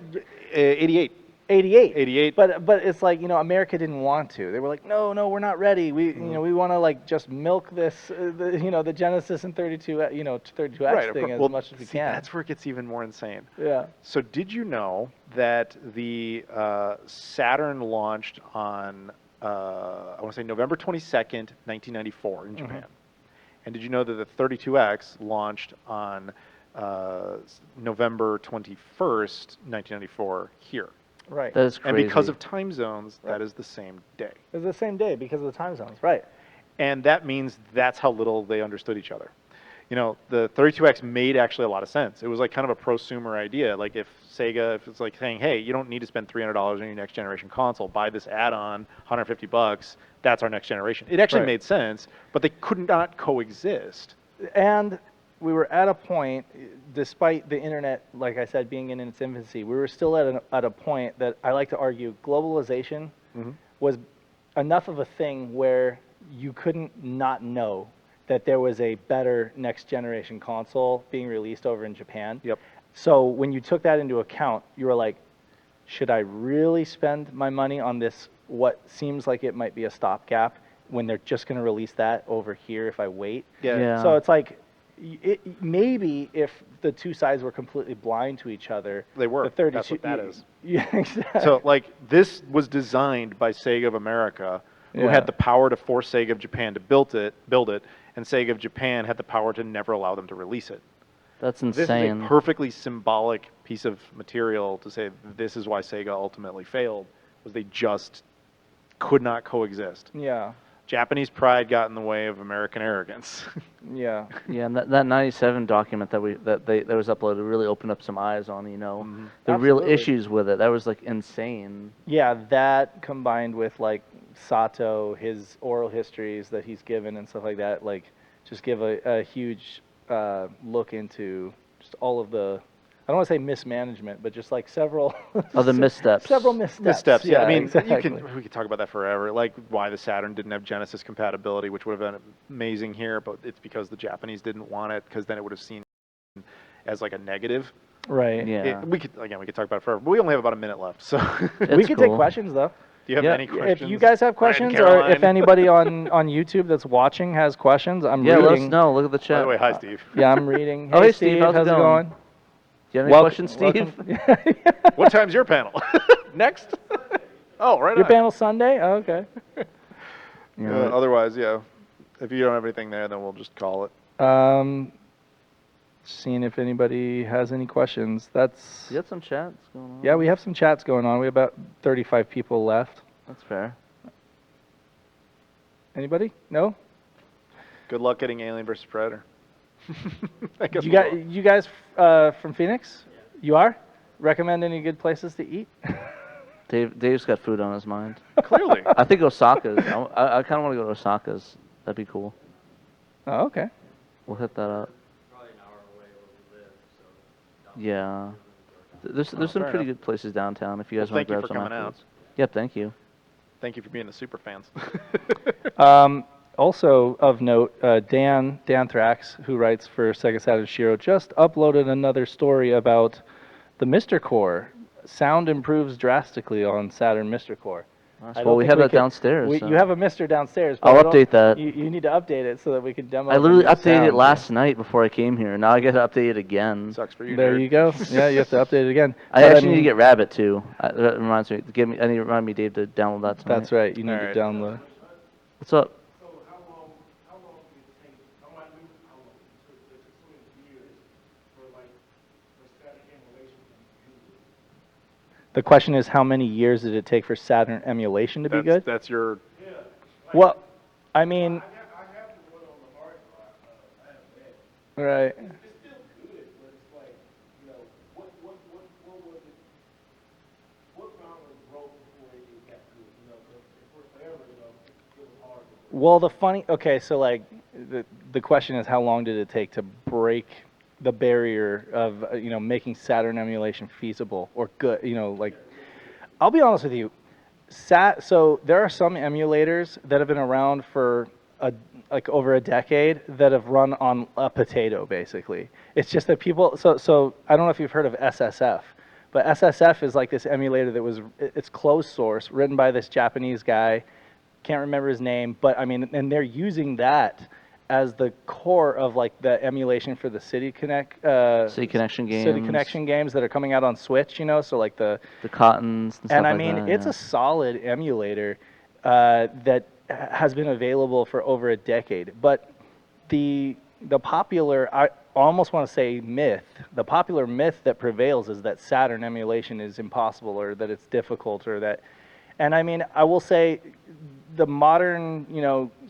88. 88. 88. But it's like, you know, America didn't want to. They were like, no, we're not ready. We you know, we want to like just milk this the Genesis and 32X Right. thing as well, much as we see, can. that's where it gets even more insane. Yeah. So did you know that the Saturn launched on, I want to say November 22nd, 1994 in Japan? And did you know that the 32X launched on November 21st, 1994 here? Right. That is crazy. And because of time zones, that is the same day. It was the same day because of the time zones. Right. And that means that's how little they understood each other. You know, the 32X made actually a lot of sense. It was like kind of a prosumer idea. Like if it's like saying, hey, you don't need to spend $300 on your next generation console, buy this add-on, $150, that's our next generation. It actually Right. made sense, but they could not coexist. And we were at a point, despite the internet, like I said, being in its infancy, we were still at a point that I like to argue globalization was enough of a thing where you couldn't not know that there was a better next generation console being released over in Japan. Yep. So when you took that into account, you were like, should I really spend my money on this, what seems like it might be a stopgap, when they're just going to release that over here if I wait? Yeah. So it's like, maybe if the two sides were completely blind to each other, They were. The 32, That's what that is. Yeah, exactly. So, like, this was designed by Sega of America, who Yeah. had the power to force Sega of Japan to build it, and Sega of Japan had the power to never allow them to release it. That's This is insane. a perfectly symbolic piece of material to say this is why Sega ultimately failed, was they just could not coexist. Yeah, Japanese pride got in the way of American arrogance. yeah. Yeah, and that 97 document that was uploaded really opened up some eyes on, the real Absolutely. issues with it. That was like insane. Yeah, that combined with like Sato, his oral histories that he's given and stuff like that, like just give a huge look into just all of the, I don't want to say mismanagement, but just like several Of the missteps. Several missteps. Missteps. Yeah, I mean, exactly. we could talk about that forever. Like why the Saturn didn't have Genesis compatibility, which would have been amazing here, but it's because the Japanese didn't want it, because then it would have seen as like a negative. Right. Yeah. We could talk about it forever, but we only have about a minute left. So, do We It's could take cool. questions though. you have Yeah. any questions? If you guys have Brad and questions, or if Caroline? anybody on YouTube that's watching has questions, I'm Yeah, let us reading. know. Look at the chat. By the way, hi Steve. Yeah, I'm reading. Oh, hey, Steve, how's it how's it going? going? Do you have any Welcome- questions, Steve? welcome- What time's your panel? Next? Oh, right Your on. panel Sunday? Oh, okay. Otherwise, yeah. If you don't have anything there, then we'll just call it. Seeing if anybody has any questions. That's You got some chats going on? yeah. We have some chats going on. We have about 35 people left. That's fair. Anybody? No? Good luck getting Alien versus Predator. I guess You we'll got go. you guys from Phoenix? You are? Recommend any good places to eat? Dave's got food on his mind. Clearly. I think Osaka's. I kind of want to go to Osaka's. That'd be cool. Oh, okay. We'll hit that up. Yeah. There's some fair pretty enough. good places downtown if you Well, guys want thank to you grab for some coming out. afterwards. Yep, thank you. Thank you for being the super fans. Also of note, Dan Thrax, who writes for Sega Saturn Shiro, just uploaded another story about the Mr. Core. Sound improves drastically on Saturn Mr. Core. Nice. I Well, don't we think have that could- downstairs. so. You have a Mr. downstairs. But I'll I don't- update that. You need to update it so that we can demo. I the literally new updated it sound. last night before I came here. Now I got to update it again. Sucks for you. There nerd. you go. Yeah, you have to update it again. I But actually need to mean, get Rabbit too. That reminds me. I need to remind me, Dave, to download that tonight. That's right. You need Alright. to download. What's up? The question is, how many years did it take for Saturn emulation to be good? That's your. Well, I mean, right. Well, okay, so like the question is, how long did it take to break the barrier of making Saturn emulation feasible or good? Like, I'll be honest with you, so there are some emulators that have been around for like over a decade that have run on a potato, basically. It's just that people, so I don't know if you've heard of SSF, but SSF is like this emulator it's closed source, written by this Japanese guy, can't remember his name, but I mean, and they're using that as the core of like the emulation for the City Connection games that are coming out on Switch, so like the Cottons and stuff and I like mean, that, it's yeah. a solid emulator that has been available for over a decade. But the popular, I almost want to say myth, the popular myth that prevails is that Saturn emulation is impossible or that it's difficult or that, and I mean, I will say the modern,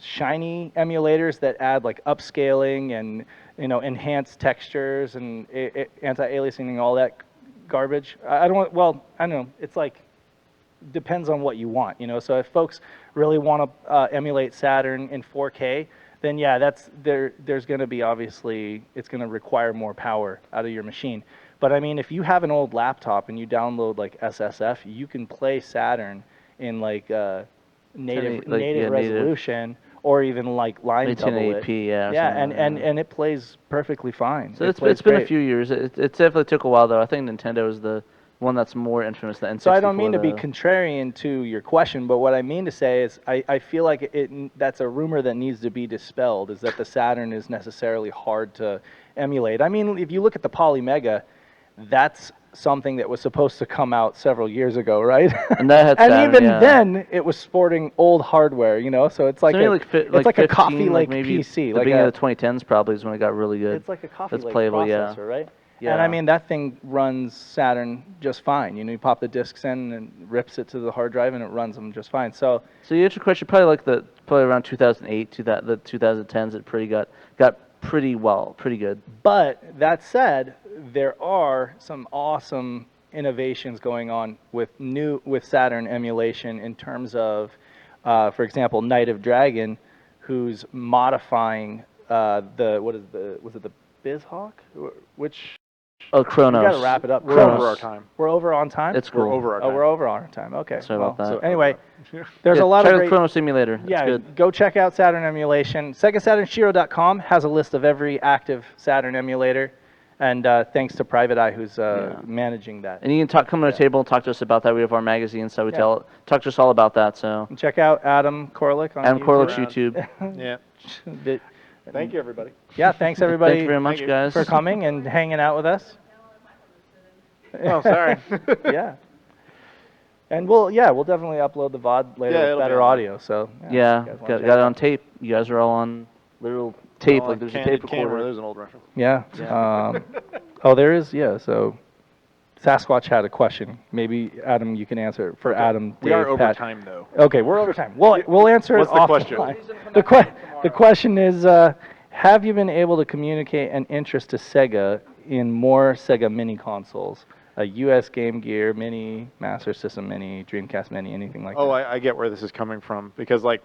shiny emulators that add like upscaling and, enhanced textures and anti-aliasing and all that garbage. I don't know. It's like, depends on what you want, So if folks really want to emulate Saturn in 4K, then yeah, there's going to be obviously, it's going to require more power out of your machine. But I mean, if you have an old laptop and you download like SSF, you can play Saturn in like native resolution or even like line double it. 1080p, yeah. Yeah, and it plays perfectly fine. So it's been a few years. It definitely took a while though. I think Nintendo is the one that's more infamous than N64. So I don't mean to be contrarian to your question, but what I mean to say is I feel like that's a rumor that needs to be dispelled, is that the Saturn is necessarily hard to emulate. I mean, if you look at the Polymega, that's something that was supposed to come out several years ago, right? And that had and Saturn, even yeah. then, it was sporting old hardware, So it's like it's like a 15, Coffee Lake maybe PC. The like beginning of the 2010s probably is when it got really good. It's like a Coffee That's Lake playable, processor, yeah. right? Yeah. And I mean, that thing runs Saturn just fine. You pop the discs in and rips it to the hard drive, and it runs them just fine. So you answer your question probably around 2008 to the 2010s. It got pretty good. But that said, there are some awesome innovations going on with Saturn emulation in terms of, for example, Night of Dragon, who's modifying was it the BizHawk? Which Oh, Chronos. we got to wrap it up. We're Chronos. over our time. We're over on time? It's cool. We're over our time. Oh, we're over on our time. Okay. Sorry about that. So anyway, there's a lot try of the great... Chrono Simulator. It's Yeah, good. go check out Saturn emulation. SegaSaturnShiro.com has a list of every active Saturn emulator, and thanks to Private Eye, who's managing that. And you can come to the table and talk to us about that. We have our magazine, so we Yeah. talk to us all about that. So And check out Adam Koralik on Adam YouTube. Korlik's YouTube. Yeah. Thank you, everybody. Yeah, thanks everybody Thank you very much, guys. for coming and hanging out with us. Oh, sorry. Yeah. And we'll definitely upload the VOD later Yeah, with it'll be better on audio. So Yeah, if you guys wanna got check it on tape. You guys are all on literal tape. Oh, Like there's a Candid tape Camera, recorder. there's an old reference. Yeah. Yeah. Oh, there is. Yeah. So Sasquatch had a question. Maybe Adam, you can answer it for Adam. We Dave, are over Pat. time, though. Okay, we're over time. We'll answer What's it the question? offline. The question is, have you been able to communicate an interest to Sega in more Sega mini consoles? A US Game Gear Mini, Master System Mini, Dreamcast Mini, anything like that? Oh, I get where this is coming from, because like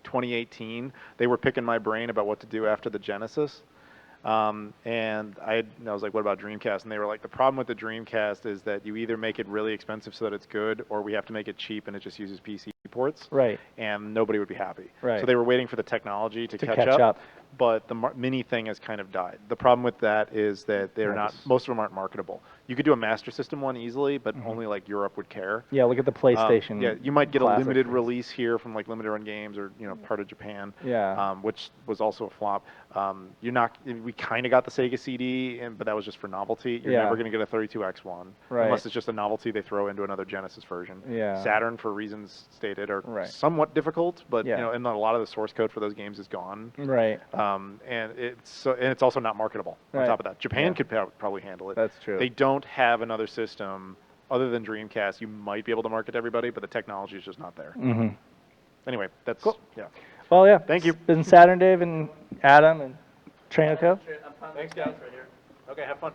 2018, they were picking my brain about what to do after the Genesis. And I was like, what about Dreamcast? And they were like, the problem with the Dreamcast is that you either make it really expensive so that it's good, or we have to make it cheap and it just uses PC ports. Right. And nobody would be happy. Right. So they were waiting for the technology to catch up. But the mini thing has kind of died. The problem with that is that most of them aren't marketable. You could do a Master System one easily, but only like Europe would care. Yeah, look at the PlayStation. Yeah, you might get Classic. a limited release here from like Limited Run Games or part of Japan. Yeah. Which was also a flop. We kind of got the Sega CD, but that was just for novelty. You're never going to get a 32X one unless it's just a novelty they throw into another Genesis version. Yeah. Saturn, for reasons stated, are Right. somewhat difficult, but Yeah. and a lot of the source code for those games is gone. Right. And it's also not marketable. On Right. top of that, Japan could probably handle it. That's true. They don't have another system other than Dreamcast, you might be able to market to everybody, but the technology is just not there. Mm-hmm. Anyway, that's yeah. Well, yeah. Thank you. It's been Saturn Dave and Adam and Trainoco. Thanks, guys. Right here. Okay, have fun.